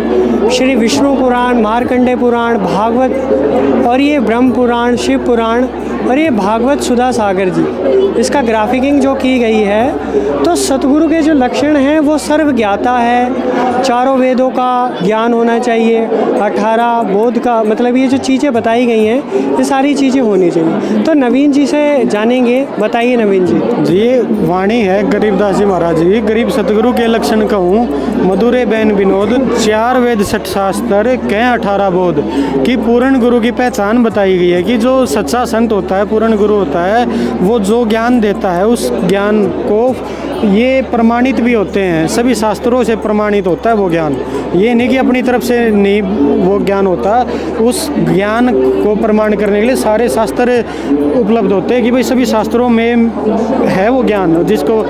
श्री विष्णु पुराण, मार्कंडेय पुराण, भागवत और ये ब्रह्म पुराण, शिव पुराण और ये भागवत सुधा सागर जी। इसका ग्राफिकिंग जो की गई है तो सतगुरु के जो लक्षण हैं वो सर्वज्ञाता है, चारों वेदों का ज्ञान होना चाहिए, 18 बोध का, मतलब ये जो चीज़ें बताई गई हैं ये सारी चीज़ें होनी चाहिए। तो नवीन जी से जानेंगे, बताइए नवीन जी। ये वाणी है गरीबदास जी महाराज जी। गरीब सतगुरु के लक्षण कहूँ मधुरे बैन विनोद 4 वेद 60 शास्त्र कहें 18 बोध की पूर्ण गुरु की पहचान बताई गई है कि जो सच्चा संत होता है, पूर्ण गुरु होता है, वो जो ज्ञान देता है उस ज्ञान को ये प्रमाणित भी होते हैं, सभी शास्त्रों से प्रमाणित होता है वो ज्ञान। ये नहीं कि अपनी तरफ से नहीं वो ज्ञान होता, उस ज्ञान को प्रमाण करने के लिए सारे शास्त्र उपलब्ध होते हैं कि भाई सभी शास्त्रों में है वो ज्ञान, जिसको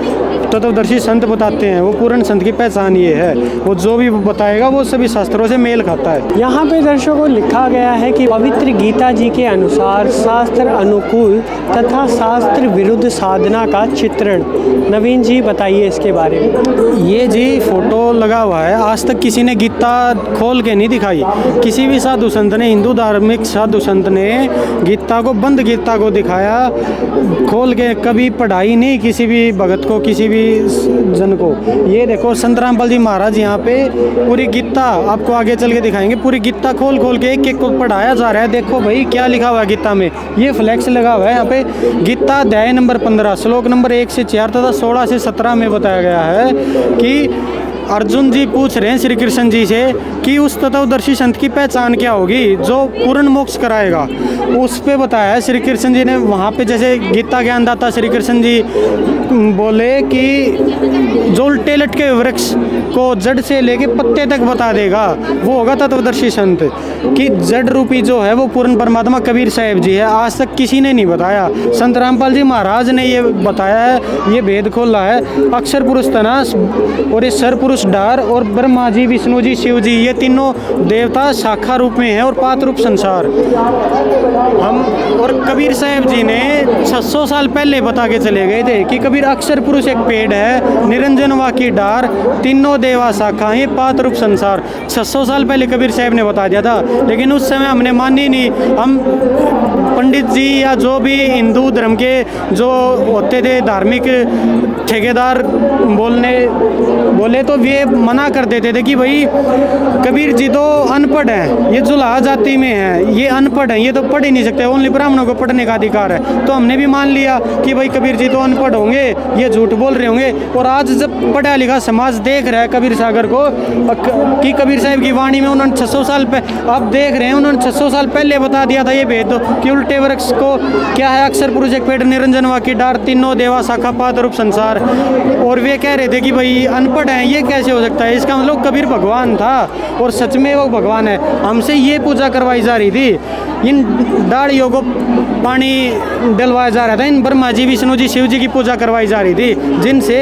तत्वदर्शी संत बताते हैं। वो पूर्ण संत की पहचान ये है, वो जो भी बताएगा वो सभी शास्त्रों से मेल खाता है। यहाँ पे दर्शकों लिखा गया है कि पवित्र गीता जी के अनुसार शास्त्र अनुकूल तथा शास्त्र विरुद्ध साधना का चित्रण। नवीन जी बताइए इसके बारे में। ये जी फोटो लगा हुआ है, आज तक किसी ने गीता खोल के नहीं दिखाई। किसी भी साधु संत ने, हिंदू धार्मिक साधु संत ने गीता को, बंद गीता को दिखाया, खोल के कभी पढ़ाई नहीं किसी भी भगत को, किसी भी जन को। ये देखो संत रामपाल जी महाराज यहाँ पे पूरी गीता आपको आगे चल के दिखाएंगे, पूरी गीता खोल खोल के एक एक को पढ़ाया जा रहा है। देखो भाई क्या लिखा हुआ है गीता में, ये फ्लैक्स लगा हुआ है यहाँ पे। गीता अध्याय नंबर 15 श्लोक नंबर 1 से 4 तथा 16 से 17 में बताया गया है कि अर्जुन जी पूछ रहे हैं श्री कृष्ण जी से कि उस तत्वदर्शी संत की पहचान क्या होगी जो पूर्ण मोक्ष कराएगा। उस पे बताया है श्री कृष्ण जी ने वहाँ पे, जैसे गीता ज्ञानदाता श्री कृष्ण जी बोले कि जो उल्टे लटके वृक्ष को जड़ से लेके पत्ते तक बता देगा वो होगा तत्वदर्शी संत। कि जड़ रूपी जो है वो पूर्ण परमात्मा कबीर साहब जी है, आज तक किसी ने नहीं बताया। संत रामपाल जी महाराज ने ये बताया है, ये भेद खोला है। अक्षर पुरुष तनास और ये सर पुरुष डार और ब्रह्मा जी, विष्णु जी, शिव जी, ये तीनों देवता शाखा रूप में है और पात रूप संसार। हम और कबीर साहब जी ने 600 साल पहले बता के चले गए थे कि कबीर अक्षर पुरुष एक पेड़ है, निरंजन वा की डार, तीनों देवा शाखा, ये पात रूप संसार। 600 साल पहले कबीर साहब ने बता दिया था, लेकिन उस समय हमने मानी नहीं। हम पंडित जी या जो भी हिंदू धर्म के जो होते थे धार्मिक ठेकेदार बोले तो ये मना कर देते थे कि भाई कबीर जी तो अनपढ़ हैं, ये जुलाहा जाति में है, ये अनपढ़ हैं, ये तो पढ़ ही नहीं सकते, ओनली ब्राह्मणों को पढ़ने का अधिकार है। तो हमने भी मान लिया कि भाई कबीर जी तो अनपढ़ होंगे, ये झूठ बोल रहे होंगे। और आज जब पढ़ा लिखा समाज देख रहा है कबीर सागर को कि कबीर साहब की वाणी में उन्होंने 600 साल आप देख रहे हैं, उन्होंने 600 साल पहले बता दिया था ये भेद कि उल्टे वृक्ष को क्या है, अक्षर पुरुष एक पेड़, निरंजन वा की डार, तीनों देवा शाखा, पात रूप संसार। और वे कह रहे थे कि भाई अनपढ़ हैं, ये कैसे हो सकता है। इसका मतलब कबीर भगवान था और सच में वो भगवान है। हमसे ये पूजा करवाई जा रही थी, इन डाढ़ियों को पानी डलवाया जा रहा था, इन ब्रह्मा जी, विष्णु जी, शिव जी की पूजा करवाई जा रही थी, जिनसे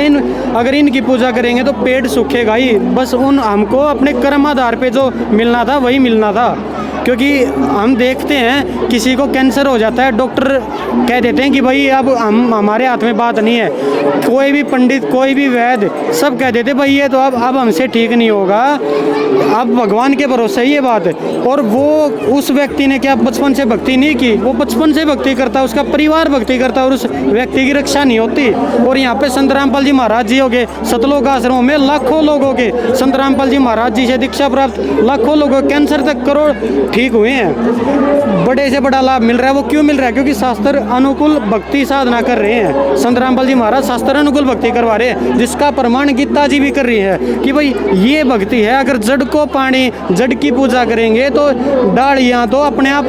अगर इनकी पूजा करेंगे तो पेट सूखेगा ही। बस हमको अपने कर्म आधार पे जो मिलना था वही मिलना था। क्योंकि हम देखते हैं किसी को कैंसर हो जाता है, डॉक्टर कह देते हैं कि भाई अब हमारे हाथ में बात नहीं है। कोई भी पंडित, कोई भी वैद्य, सब कह देते भाई ये तो अब हमसे ठीक नहीं होगा, अब भगवान के भरोसे ही ये बात है। और वो उस व्यक्ति ने क्या बचपन से भक्ति नहीं की, वो बचपन से भक्ति करता है, उसका परिवार भक्ति करता है और उस व्यक्ति की रक्षा नहीं होती। और यहाँ पे संत रामपाल जी महाराज जी हो गए, सतलोक आश्रमों में लाखों लोगों के संत रामपाल जी महाराज जी से दीक्षा प्राप्त लाखों लोगों, कैंसर तक करोड़ ठीक हुए हैं। बड़े से बड़ा लाभ मिल रहा है। वो क्यों मिल रहा है? क्योंकि शास्त्र अनुकूल भक्ति साधना कर रहे हैं। संत रामपाल जी महाराज शास्त्र अनुकूल भक्ति करवा रहे हैं, जिसका प्रमाण गीता जी भी कर रही है कि भाई ये भक्ति है। अगर जड़ को पानी, जड़ की पूजा करेंगे तो डालियाँ तो अपने आप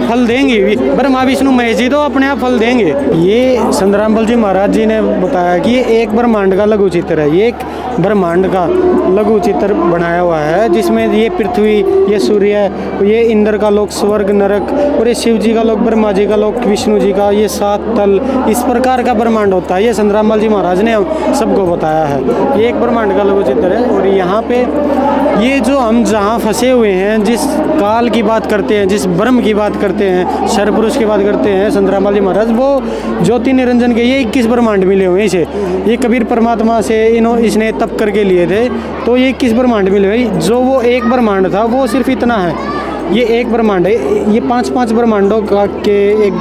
फल देंगी, ब्रह्मा विष्णु महेश जी तो अपने आप फल देंगे। ये संत रामपाल जी महाराज जी ने बताया कि ये एक ब्रह्मांड का लघु चित्र है। ये एक ब्रह्मांड का लघु चित्र बनाया हुआ है, जिसमें ये पृथ्वी, ये सूर्य, ये इंद्र का लोक, स्वर्ग, नरक, और ये शिव जी का लोक, ब्रह्मा जी का लोक, विष्णु जी का, ये 7 तल, इस प्रकार का ब्रह्मांड होता है। ये संत रामपाल जी महाराज ने सबको बताया है। ये एक ब्रह्मांड का लघु चित्र है। और यहाँ पे ये जो हम जहाँ फंसे हुए हैं, जिस काल की बात करते हैं, जिस ब्रह्म की बात करते हैं, सरपुरुष की बात करते हैं संत रामपाल जी महाराज, वो ज्योति निरंजन के ये 21 ब्रह्मांड मिले हुए हैं इसे। ये कबीर परमात्मा से इसने तप करके लिए थे, तो ये 21 ब्रह्मांड मिले हुए। जो वो एक ब्रह्मांड था वो सिर्फ इतना है, ये एक ब्रह्मांड है। ये 5-5 ब्रह्मांडों का के एक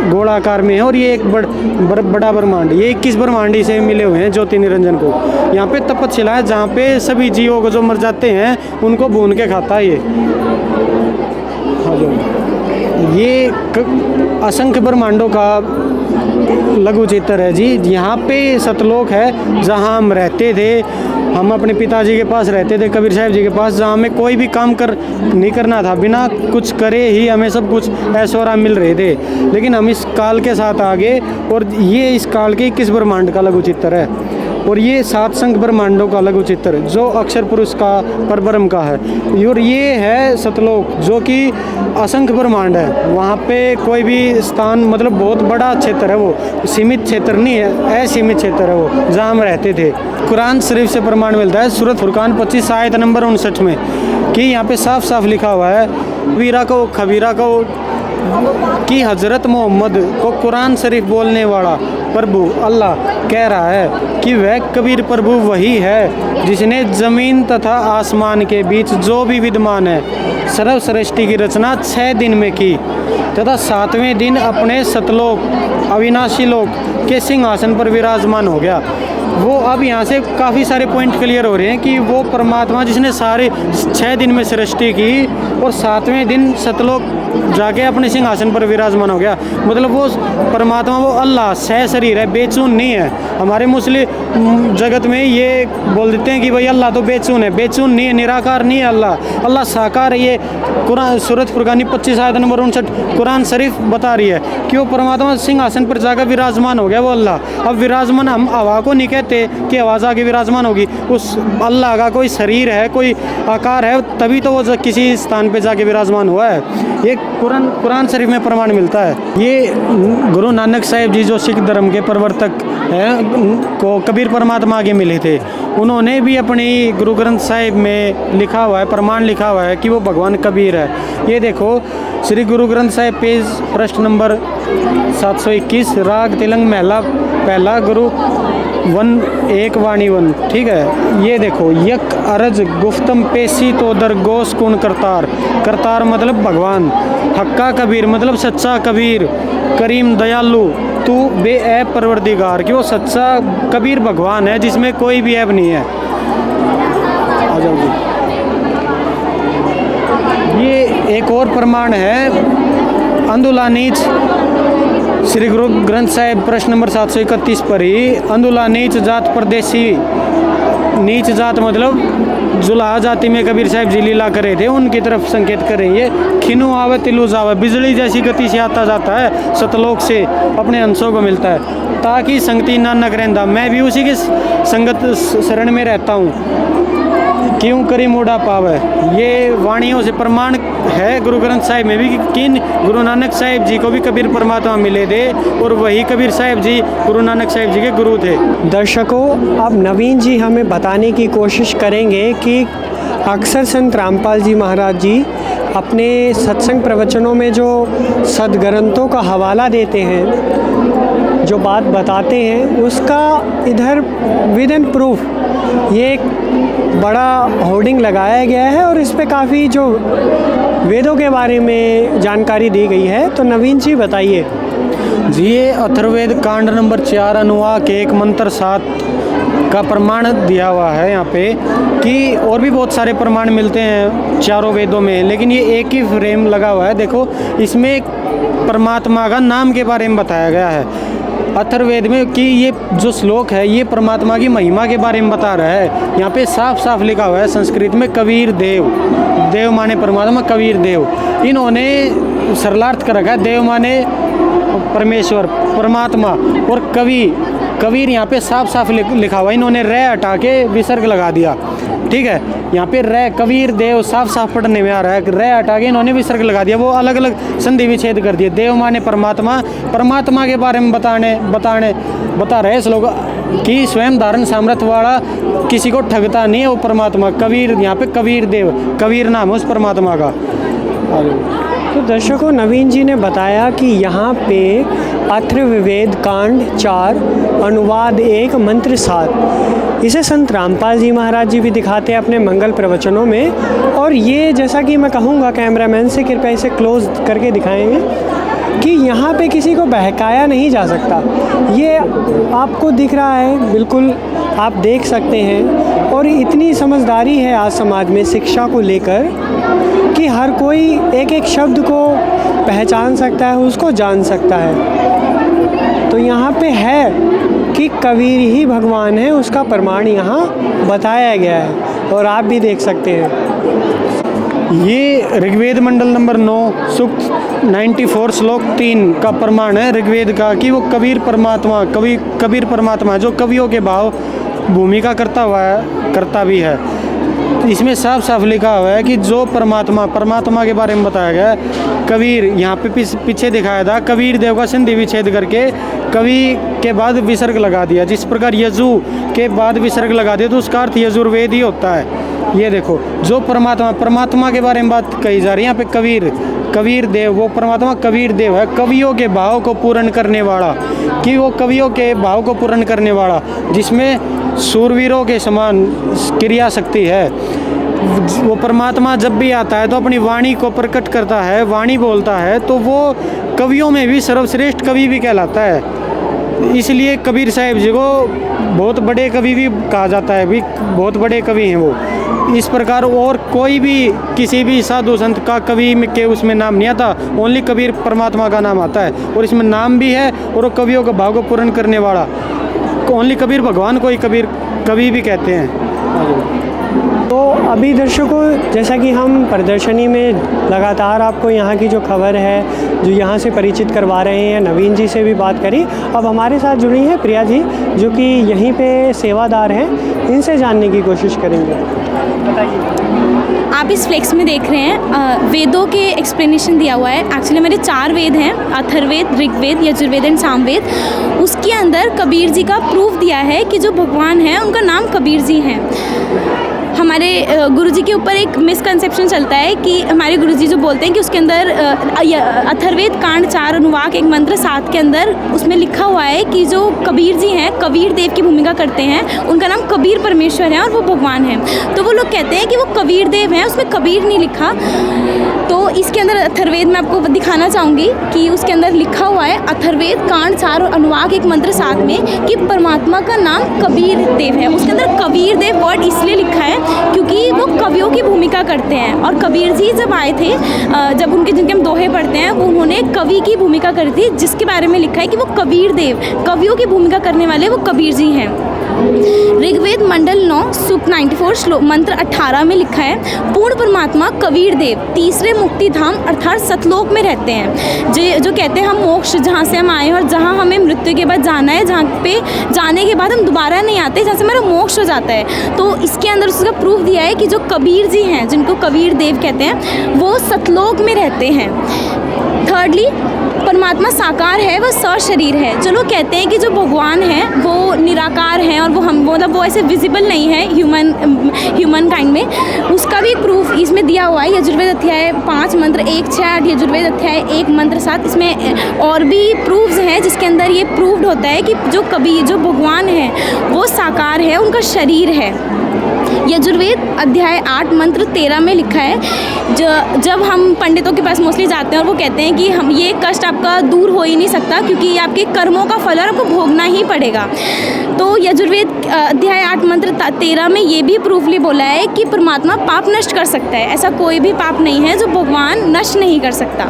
गोलाकार में है, और ये एक बड़ा ब्रह्मांड, ये 21 ब्रह्मांड से मिले हुए हैं ज्योति निरंजन को। यहाँ पे तपस्या है जहाँ पे सभी जीवों को जो मर जाते हैं उनको भून के खाता है। ये असंख्य ब्रह्मांडों का लघु चित्र है जी। यहाँ पे सतलोक है जहाँ हम रहते थे, हम अपने पिताजी के पास रहते थे, कबीर साहब जी के पास, जहाँ हमें कोई भी काम नहीं करना था, बिना कुछ करे ही हमें सब कुछ ऐश्वर्य मिल रहे थे। लेकिन हम इस काल के साथ आगे, और ये इस काल के 21 ब्रह्मांड का लघु चित्र है। और ये 7 संख्य ब्रह्मांडों का लघु चित्र जो अक्षर पुरुष का परब्रह्म का है। और ये है सतलोक जो कि असंख्य ब्रह्मांड है, वहाँ पे कोई भी स्थान मतलब बहुत बड़ा क्षेत्र है, वो सीमित क्षेत्र नहीं है, असीमित क्षेत्र है वो जहाँ हम रहते थे। कुरान शरीफ से प्रमाण मिलता है सूरत फुरकान 25 आयत नंबर 59 में कि यहाँ पे साफ साफ लिखा हुआ है, वीरा को खबीरा को कि हज़रत मोहम्मद को कुरान शरीफ बोलने वाला प्रभु अल्लाह कह रहा है कि वह कबीर प्रभु वही है जिसने ज़मीन तथा आसमान के बीच जो भी विद्यमान है सर्व सृष्टि की रचना 6 दिन में की तथा 7वें दिन अपने सतलोक अविनाशी लोक के सिंहासन पर विराजमान हो गया। वो अब यहाँ से काफ़ी सारे पॉइंट क्लियर हो रहे हैं कि वो परमात्मा जिसने सारे 6 दिन में सृष्टि की और 7वें दिन सतलोक जाके अपने सिंहासन पर विराजमान हो गया। मतलब वो परमात्मा वो अल्लाह सह शरीर है, बेचून नहीं है। हमारे मुस्लिम जगत में ये बोल देते हैं कि भाई अल्लाह तो बेचून है, बेचून नहीं है, निराकार नहीं है अल्लाह, अल्लाह साकार है। ये कुरान सूरत फुरकानी 25 आयत नंबर 59 कुरान शरीफ बता रही है कि वो परमात्मा सिंहासन पर जाकर विराजमान हो गया वो अल्लाह। अब विराजमान हम हवा को नहीं कहते कि आवाज़ आके विराजमान होगी, उस अल्लाह का कोई शरीर है, कोई आकार है, तभी तो वो किसी स्थान पे जाके विराजमान हुआ है। ये कुरान शरीफ में प्रमाण मिलता है। ये गुरु नानक साहिब जी जो सिख धर्म के प्रवर्तक हैं को कबीर परमात्मा आगे मिले थे, उन्होंने भी अपनी गुरु ग्रंथ साहिब में लिखा हुआ है, प्रमाण लिखा हुआ है कि वो भगवान कबीर है। ये देखो श्री गुरु ग्रंथ साहिब पेज पृष्ठ नंबर 721 राग तिलंग महला पहला गुरु 1 वाणी 1, ठीक है। ये देखो यक अरज गुफ्तम पेशी तो दर गोस कुन करतार, करतार मतलब भगवान, हक्का कबीर मतलब सच्चा कबीर, करीम दयालु तू बेऐब परवरदिगार, कि वो सच्चा कबीर भगवान है जिसमें कोई भी ऐब नहीं है। आ जाओ जी। ये एक और प्रमाण है अंदुला नीच श्री गुरु ग्रंथ साहिब प्रश्न नंबर 731 पर ही अंदुला नीच जात परदेसी, नीच जात मतलब जुलाहा जाति में कबीर साहिब जी लीला करे थे, उनकी तरफ संकेत कर रही है। खिनु आवे तिलु जावे, बिजली जैसी गति से आता जाता है सतलोक से अपने अंशों को मिलता है, ताकि संगति नानक रहंदा, मैं भी उसी की संगत शरण में रहता हूँ, क्यों करी मोड़ा पावे। ये वाणियों से प्रमाण है गुरु ग्रंथ साहिब में भी कि किन गुरु नानक साहिब जी को भी कबीर परमात्मा मिले थे और वही कबीर साहिब जी गुरु नानक साहिब जी के गुरु थे। दर्शकों, अब नवीन जी हमें बताने की कोशिश करेंगे कि अक्सर संत रामपाल जी महाराज जी अपने सत्संग प्रवचनों में जो सदग्रंथों का हवाला देते हैं, जो बात बताते हैं, उसका इधर विद एंड प्रूफ ये एक बड़ा होर्डिंग लगाया गया है और इस पे काफ़ी जो वेदों के बारे में जानकारी दी गई है। तो नवीन जी बताइए जी। ये अथर्ववेद कांड नंबर 4 अनुवाक 1 मंत्र 7 का प्रमाण दिया हुआ है यहाँ पे, कि और भी बहुत सारे प्रमाण मिलते हैं चारों वेदों में, लेकिन ये एक ही फ्रेम लगा हुआ है। देखो इसमें एक परमात्मा का नाम के बारे में बताया गया है अथर्ववेद में कि ये जो श्लोक है ये परमात्मा की महिमा के बारे में बता रहा है। यहाँ पे साफ साफ लिखा हुआ है संस्कृत में कबीर देव, देव माने परमात्मा, कबीर देव, इन्होंने सरलार्थ कर रखा है। देव माने परमेश्वर परमात्मा और कबीर यहाँ पे साफ साफ लिखा हुआ है, इन्होंने रे हटा के विसर्ग लगा दिया, ठीक है। यहाँ पे रे कबीर देव साफ साफ पढ़ने में आ रहा है, रे हटा के इन्होंने विसर्ग लगा दिया, वो अलग अलग संधि विच्छेद कर दिए। देव माने परमात्मा, परमात्मा के बारे में बता रहे श्लोक कि स्वयं धारण सामर्थ्य वाला, किसी को ठगता नहीं है वो परमात्मा। कबीर यहाँ पे कबीर देव, कबीर नाम है उस परमात्मा का। तो दर्शकों, नवीन जी ने बताया कि यहाँ पे अथर्ववेद कांड 4 अनुवाद 1 मंत्र 7 इसे संत रामपाल जी महाराज जी भी दिखाते हैं अपने मंगल प्रवचनों में। और ये जैसा कि मैं कहूँगा कैमरामैन से कृपया इसे क्लोज करके दिखाएंगे कि यहाँ पे किसी को बहकाया नहीं जा सकता। ये आपको दिख रहा है, बिल्कुल आप देख सकते हैं। और इतनी समझदारी है आज समाज में शिक्षा को लेकर कि हर कोई एक एक शब्द को पहचान सकता है, उसको जान सकता है। तो यहाँ पे है कि कबीर ही भगवान है, उसका प्रमाण यहाँ बताया गया है और आप भी देख सकते हैं। ये ऋग्वेद मंडल नंबर 9 सूक्त 94 श्लोक 3 का प्रमाण है ऋग्वेद का कि वो कबीर परमात्मा, कबीर परमात्मा जो कवियों के भाव भूमिका करता भी है। इसमें साफ साफ लिखा हुआ है कि जो परमात्मा के बारे में बताया गया है। कबीर यहाँ पे पीछे दिखाया था, कबीर देव का संधि विच्छेद करके कवि के बाद विसर्ग लगा दिया। जिस प्रकार यजु के बाद विसर्ग लगा दिया तो उसका अर्थ यजुर्वेद ही होता है। ये देखो, जो परमात्मा के बारे में बात कही जा रही है यहाँ पे, कबीर देव, वो परमात्मा कबीर देव है, कवियों के भाव को पूर्ण करने वाला, कि वो कवियों के भाव को पूर्ण करने वाला, जिसमें शूरवीरों के समान क्रिया शक्ति है। वो परमात्मा जब भी आता है तो अपनी वाणी को प्रकट करता है, वाणी बोलता है, तो वो कवियों में भी सर्वश्रेष्ठ कवि भी कहलाता है। इसलिए कबीर साहिब जी को बहुत बड़े कवि भी कहा जाता है, भी बहुत बड़े कवि हैं वो। इस प्रकार और कोई भी किसी भी साधु संत का कवि के उसमें नाम नहीं आता, ओनली कबीर परमात्मा का नाम आता है और इसमें नाम भी है। और वो कवियों के भाव को पूर्ण करने वाला, ओनली कबीर भगवान को ही कबीर कवि भी कहते हैं। तो अभी दर्शकों, जैसा कि हम प्रदर्शनी में लगातार आपको यहाँ की जो खबर है जो यहाँ से परिचित करवा रहे हैं, नवीन जी से भी बात करी। अब हमारे साथ जुड़ी हैं प्रिया जी, जो कि यहीं पे सेवादार हैं, इनसे जानने की कोशिश करेंगे। बताइए। आप इस फ्लेक्स में देख रहे हैं वेदों के एक्सप्लेनेशन दिया हुआ है। एक्चुअली मेरे 4 वेद हैं, अथर्ववेद, ऋग्वेद, यजुर्वेद एंड सामवेद। उसके अंदर कबीर जी का प्रूफ दिया है कि जो भगवान हैं उनका नाम कबीर जी हैं। हमारे गुरुजी के ऊपर एक मिसकंसेप्शन चलता है कि हमारे गुरुजी जो बोलते हैं कि उसके अंदर अथर्ववेद कांड 4 अनुवाक 1 मंत्र 7 के अंदर उसमें लिखा हुआ है कि जो कबीर जी हैं, कबीर देव की भूमिका करते हैं, उनका नाम कबीर परमेश्वर है और वो भगवान हैं। तो वो लोग कहते हैं कि वो कबीर देव हैं, उसमें कबीर नहीं लिखा। तो इसके अंदर अथर्ववेद में आपको दिखाना चाहूँगी कि उसके अंदर लिखा हुआ है अथर्ववेद कांड 4 अनुवाक 1 मंत्र 7 में कि परमात्मा का नाम कबीर देव है। उसके अंदर कबीर देव वर्ड इसलिए लिखा है क्योंकि वो कवियों की भूमिका करते हैं। और कबीर जी जब आए थे, जब जिनके हम दोहे पढ़ते हैं, वो उन्होंने कवि की भूमिका करी थी, जिसके बारे में लिखा है कि वो कबीर देव, कवियों की भूमिका करने वाले वो कबीर जी हैं। ऋग्वेद मंडल 9 सूक्त 94 श्लोक मंत्र 18 में लिखा है पूर्ण परमात्मा कबीर देव तीसरे मुक्ति धाम अर्थात सतलोक में रहते हैं। जो कहते हैं हम मोक्ष जहाँ से हम आए हैं और जहाँ हमें मृत्यु के बाद जाना है, जहाँ पे जाने के बाद हम दोबारा नहीं आते, जहाँ से हमारा मोक्ष हो जाता है। तो इसके अंदर उसका प्रूफ दिया है कि जो कबीर जी हैं, जिनको कबीर देव कहते हैं, वो सतलोक में रहते हैं। थर्डली, परमात्मा साकार है, वह सशरीर है। जो लोग कहते हैं कि जो भगवान है वो निराकार है और वो ऐसे विजिबल नहीं है ह्यूमन काइंड में, उसका भी एक प्रूफ इसमें दिया हुआ है। यजुर्वेद अध्याय 5 मंत्र 1, 6, 8, यजुर्वेद अध्याय 1 मंत्र 7। इसमें और भी प्रूफ्स हैं जिसके अंदर ये प्रूव्ड होता है कि जो भगवान है वो साकार है, उनका शरीर है। यजुर्वेद अध्याय 8 मंत्र 13 में लिखा है जब हम पंडितों के पास मोस्टली जाते हैं और वो कहते हैं कि हम ये कष्ट आपका दूर हो ही नहीं सकता क्योंकि ये आपके कर्मों का फल है, आपको भोगना ही पड़ेगा। तो यजुर्वेद अध्याय 8 मंत्र 13 में ये भी प्रूफली बोला है कि परमात्मा पाप नष्ट कर सकता है। ऐसा कोई भी पाप नहीं है जो भगवान नष्ट नहीं कर सकता।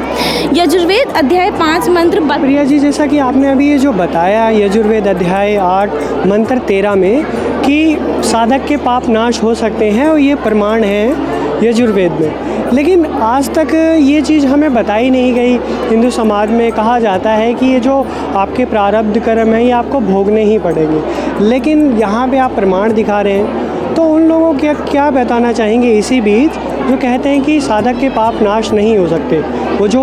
यजुर्वेद अध्याय 5 मंत्र। प्रिया जी, जैसा कि आपने अभी ये जो बताया यजुर्वेद अध्याय 8 मंत्र 13 में कि साधक के पाप नाश हो सकते हैं और ये प्रमाण है यजुर्वेद में, लेकिन आज तक ये चीज़ हमें बताई नहीं गई। हिंदू समाज में कहा जाता है कि ये जो आपके प्रारब्ध कर्म हैं ये आपको भोगने ही पड़ेंगे, लेकिन यहाँ पे आप प्रमाण दिखा रहे हैं। तो उन लोगों को क्या बताना चाहेंगे इसी बीच जो कहते हैं कि साधक के पाप नाश नहीं हो सकते? वो जो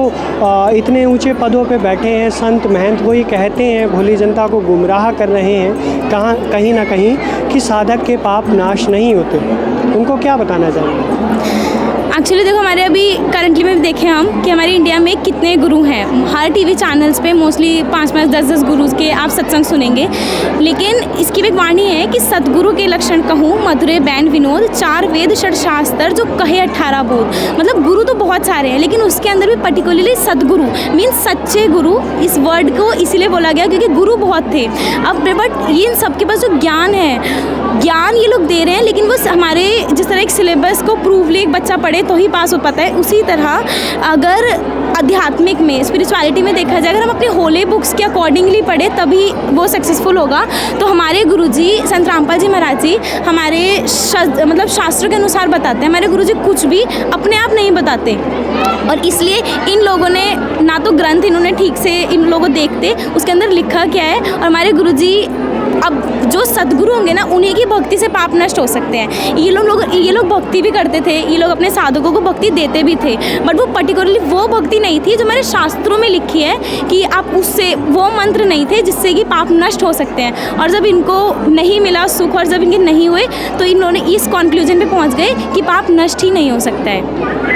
इतने ऊंचे पदों पे बैठे हैं संत महंत, वो ये कहते हैं, भोली जनता को गुमराह कर रहे हैं कहीं ना कहीं कि साधक के पाप नाश नहीं होते। उनको क्या बताना चाहेंगे? एक्चुअली देखो, हमारे अभी करंटली में देखें हम कि हमारे इंडिया में कितने गुरु हैं। हर टीवी चैनल्स पे मोस्टली 5-5, 10-10 गुरु के आप सत्संग सुनेंगे, लेकिन इसकी भी एक वाणी है कि सतगुरु के लक्षण कहूँ मधुरे बैन विनोद 4 वेद 6 शास्त्र जो कहे 18 बोध। मतलब गुरु तो बहुत सारे हैं, लेकिन उसके अंदर भी पर्टिकुलरली सतगुरु मीन्स सच्चे गुरु। इस वर्ड को इसीलिए बोला गया क्योंकि गुरु बहुत थे। अब बट इन सबके पास जो ज्ञान है, ज्ञान ये लोग दे रहे हैं, लेकिन वो हमारे जिस तरह एक सिलेबस को प्रूवली एक बच्चा पढ़े तो ही पास हो पाता है, उसी तरह अगर आध्यात्मिक में, स्पिरिचुअलिटी में देखा जाए, अगर हम अपने होली बुक्स के अकॉर्डिंगली पढ़े तभी वो सक्सेसफुल होगा। तो हमारे गुरुजी संत रामपाल जी महाराज जी हमारे शास्त्रों के अनुसार बताते हैं। हमारे गुरुजी कुछ भी अपने आप नहीं बताते, और इसलिए इन लोगों ने ना तो ग्रंथ इन्होंने ठीक से इन लोगों देखते उसके अंदर लिखा क्या है, और हमारे गुरुजी अब जो सद्गुरु होंगे ना, उन्हीं की भक्ति से पाप नष्ट हो सकते हैं। ये लोग भक्ति भी करते थे, ये लोग अपने साधकों को भक्ति देते भी थे, बट वो पर्टिकुलरली वो भक्ति नहीं थी जो हमारे शास्त्रों में लिखी है कि आप उससे, वो मंत्र नहीं थे जिससे कि पाप नष्ट हो सकते हैं। और जब इनको नहीं मिला सुख और जब इनके नहीं हुए तो इन्होंने इस कॉन्क्लूजन पे पहुंच गए कि पाप नष्ट ही नहीं हो सकता है।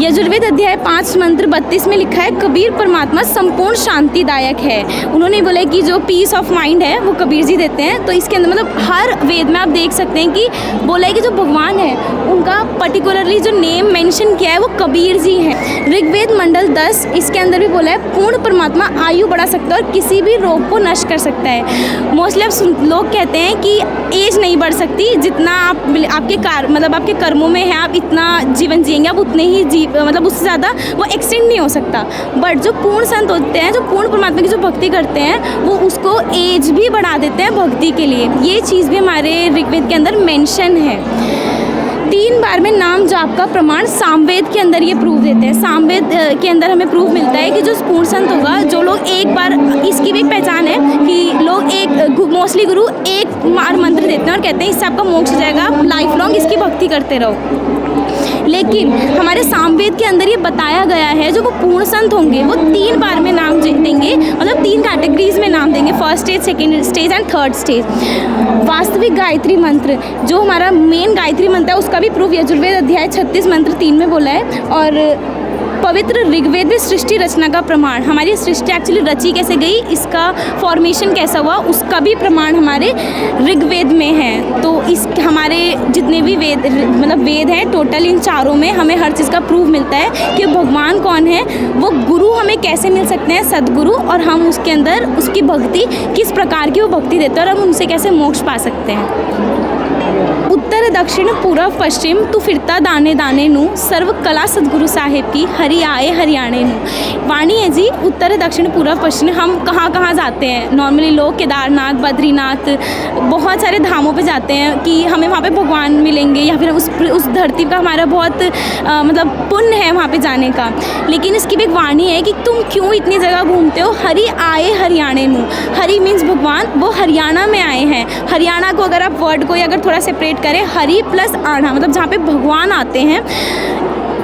यजुर्वेद अध्याय 5 मंत्र 32 में लिखा है, कबीर परमात्मा संपूर्ण शांतिदायक है। उन्होंने बोला कि जो पीस ऑफ माइंड है वो कबीर जी देते हैं। तो इसके अंदर मतलब हर वेद में आप देख सकते हैं कि बोला है कि जो भगवान है उनका पर्टिकुलरली जो नेम मेंशन किया है वो कबीर जी हैं। ऋग्वेद मंडल 10 इसके अंदर भी बोला है, पूर्ण परमात्मा आयु बढ़ा सकता है और किसी भी रोग को नष्ट कर सकता है। मोस्टली आप लोग कहते हैं कि एज नहीं बढ़ सकती, जितना आपके कर्मों में है आप इतना जीवन जिएंगे, आप उतने ही मतलब उससे ज़्यादा वो एक्सटेंड नहीं हो सकता। बट जो पूर्ण संत होते हैं, जो पूर्ण परमात्मा की जो भक्ति करते हैं, वो उसको एज भी बढ़ा देते हैं भक्ति के लिए। ये चीज़ भी हमारे ऋग्वेद के अंदर मेंशन है। 3 बार में नाम जाप का प्रमाण सामवेद के अंदर ये प्रूफ देते हैं। सामवेद के अंदर हमें प्रूफ मिलता है कि जो पूर्ण संत होगा, जो लोग एक बार, इसकी भी एक पहचान है कि लोग मोस्टली गुरु एक बार मंत्र देते हैं और कहते हैं इससे आपका मोक्ष हो जाएगा, आप लाइफ लॉन्ग इसकी भक्ति करते रहो। लेकिन हमारे सामवेद के अंदर ये बताया गया है जो वो पूर्ण संत होंगे वो 3 बार में नाम देंगे, मतलब 3 कैटेगरीज में नाम देंगे, first stage, second stage and third stage. वास्तविक गायत्री मंत्र, जो हमारा मेन गायत्री मंत्र है, उसका भी प्रूफ यजुर्वेद अध्याय 36 मंत्र 3 में बोला है। और पवित्र ऋग्वेद में सृष्टि रचना का प्रमाण, हमारी सृष्टि एक्चुअली रची कैसे गई, इसका फॉर्मेशन कैसा हुआ, उसका भी प्रमाण हमारे ऋग्वेद में है। तो इस हमारे जितने भी वेद हैं टोटल, इन चारों में हमें हर चीज़ का प्रूफ मिलता है कि भगवान कौन है, वो गुरु हमें कैसे मिल सकते हैं, सद्गुरु, और हम उसके अंदर उसकी भक्ति किस प्रकार की वो भक्ति देते हैं और हम उनसे कैसे मोक्ष पा सकते हैं। उत्तर दक्षिण पूर्व पश्चिम तू फिरता दाने दाने नू, सर्व कला सदगुरु साहिब की, हरि आए हरियाणे नू। वाणी है जी, उत्तर दक्षिण पूर्व पश्चिम हम कहाँ कहाँ जाते हैं। नॉर्मली लोग केदारनाथ, बद्रीनाथ, बहुत सारे धामों पे जाते हैं कि हमें वहाँ पे भगवान मिलेंगे, या फिर उस धरती का हमारा बहुत मतलब पुण्य है वहाँ पे जाने का। लेकिन इसकी भी एक वाणी है कि तुम क्यों इतनी जगह घूमते हो, हरि आए हरियाणे नू। हरि मीन्स भगवान, वो हरियाणा में आए हैं। हरियाणा को अगर आप वर्ड को अगर थोड़ा सेपरेट करें, हरि प्लस आना, मतलब जहाँ पे भगवान आते हैं।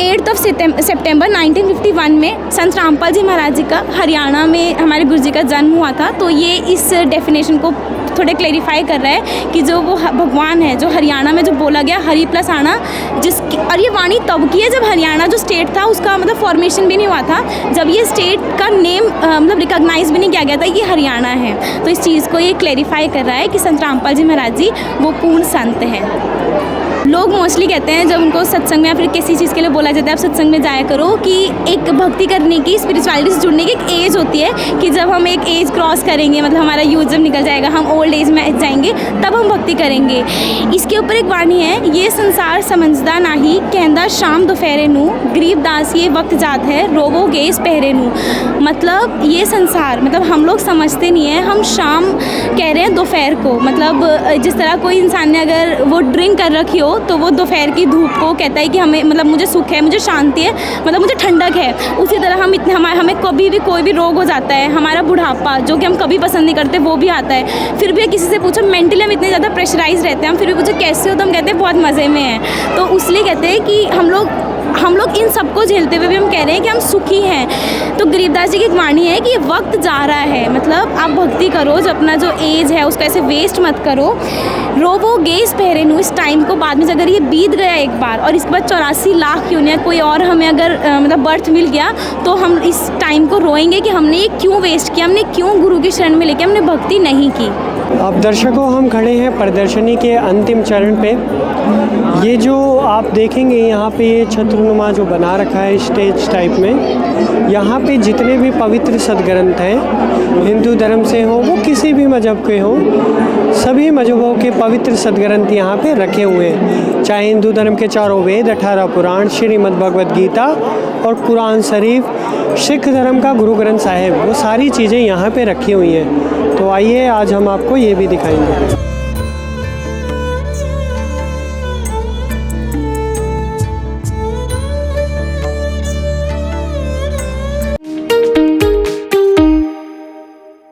8 सितंबर 1951 में संत रामपाल जी महाराज जी का हरियाणा में हमारे गुरु जी का जन्म हुआ था। तो ये इस डेफिनेशन को थोड़े क्लेरिफाई कर रहा है कि जो वो भगवान है, जो हरियाणा में जो बोला गया हरि प्लस आना, जिसकी, और ये वाणी तब की है जब हरियाणा जो स्टेट था उसका मतलब फॉर्मेशन भी नहीं हुआ था, जब ये स्टेट का नेम मतलब रिकॉग्नाइज भी नहीं किया गया था ये हरियाणा है। तो इस चीज़ को ये क्लेरिफाई कर रहा है कि संत रामपाल जी महाराज जी वो पूर्ण संत हैं। लोग मोस्टली कहते हैं जब उनको सत्संग में या फिर किसी चीज़ के लिए बोला जाता है आप सत्संग में जाया करो, कि एक भक्ति करने की, स्पिरिचुअलिटी से जुड़ने की एक एज होती है कि जब हम एक एज क्रॉस करेंगे, मतलब हमारा यूथ जब निकल जाएगा, हम ओल्ड एज में जाएंगे, तब हम भक्ति करेंगे। इसके ऊपर एक वाणी है, ये संसार समझदा नाही, कहंदा शाम दोपहरे नू, गरीब दास ये वक्त जात है, रोवो गेस पहरे नू। मतलब ये संसार, मतलब हम लोग समझते नहीं है, हम शाम कह रहे हैं दोपहर को। मतलब जिस तरह कोई इंसान ने अगर वो ड्रिंक कर रखी हो तो वो दोपहर की धूप को कहता है कि हमें, मतलब मुझे सुख है, मुझे शांति है, मतलब मुझे ठंडक है। उसी तरह हमें कभी भी कोई भी रोग हो जाता है, हमारा बुढ़ापा जो कि हम कभी पसंद नहीं करते वो भी आता है। फिर भी किसी से पूछो, मेंटली हम इतने ज़्यादा प्रेशराइज रहते हैं, हम फिर भी पूछो कैसे हो, तो हम कहते हैं बहुत मज़े में हैं। तो इसलिए कहते हैं कि हम लोग इन सबको झेलते हुए भी हम कह रहे हैं कि हम सुखी हैं। तो गरीबदास जी की एक वाणी है कि ये वक्त जा रहा है, मतलब आप भक्ति करो, जो अपना जो एज है उसका ऐसे वेस्ट मत करो। रोवो गेस पहरे नू, इस टाइम को बाद में अगर ये बीत गया एक बार और इसके बाद 84 लाख क्यों नहीं, कोई और हमें अगर मतलब बर्थ मिल गया, तो हम इस टाइम को रोएंगे कि हमने ये क्यों वेस्ट किया, हमने क्यों गुरु की शरण में लेके हमने भक्ति नहीं की। अब दर्शकों, हम खड़े हैं प्रदर्शनी के अंतिम चरण पे। ये जो आप देखेंगे यहाँ पे ये छत्रनुमा जो बना रखा है स्टेज टाइप में, यहाँ पे जितने भी पवित्र सदग्रंथ हैं, हिंदू धर्म से हो वो किसी भी मज़हब के हो, सभी मज़हबों के पवित्र सदग्रंथ यहाँ पे रखे हुए हैं। चाहे हिंदू धर्म के 4 वेद, 18 पुराण, श्रीमद् भगवद गीता और कुरान शरीफ, सिख धर्म का गुरु ग्रंथ साहिब, वो सारी चीज़ें यहाँ पे रखी हुई हैं। तो आइए आज हम आपको ये भी दिखाएंगे।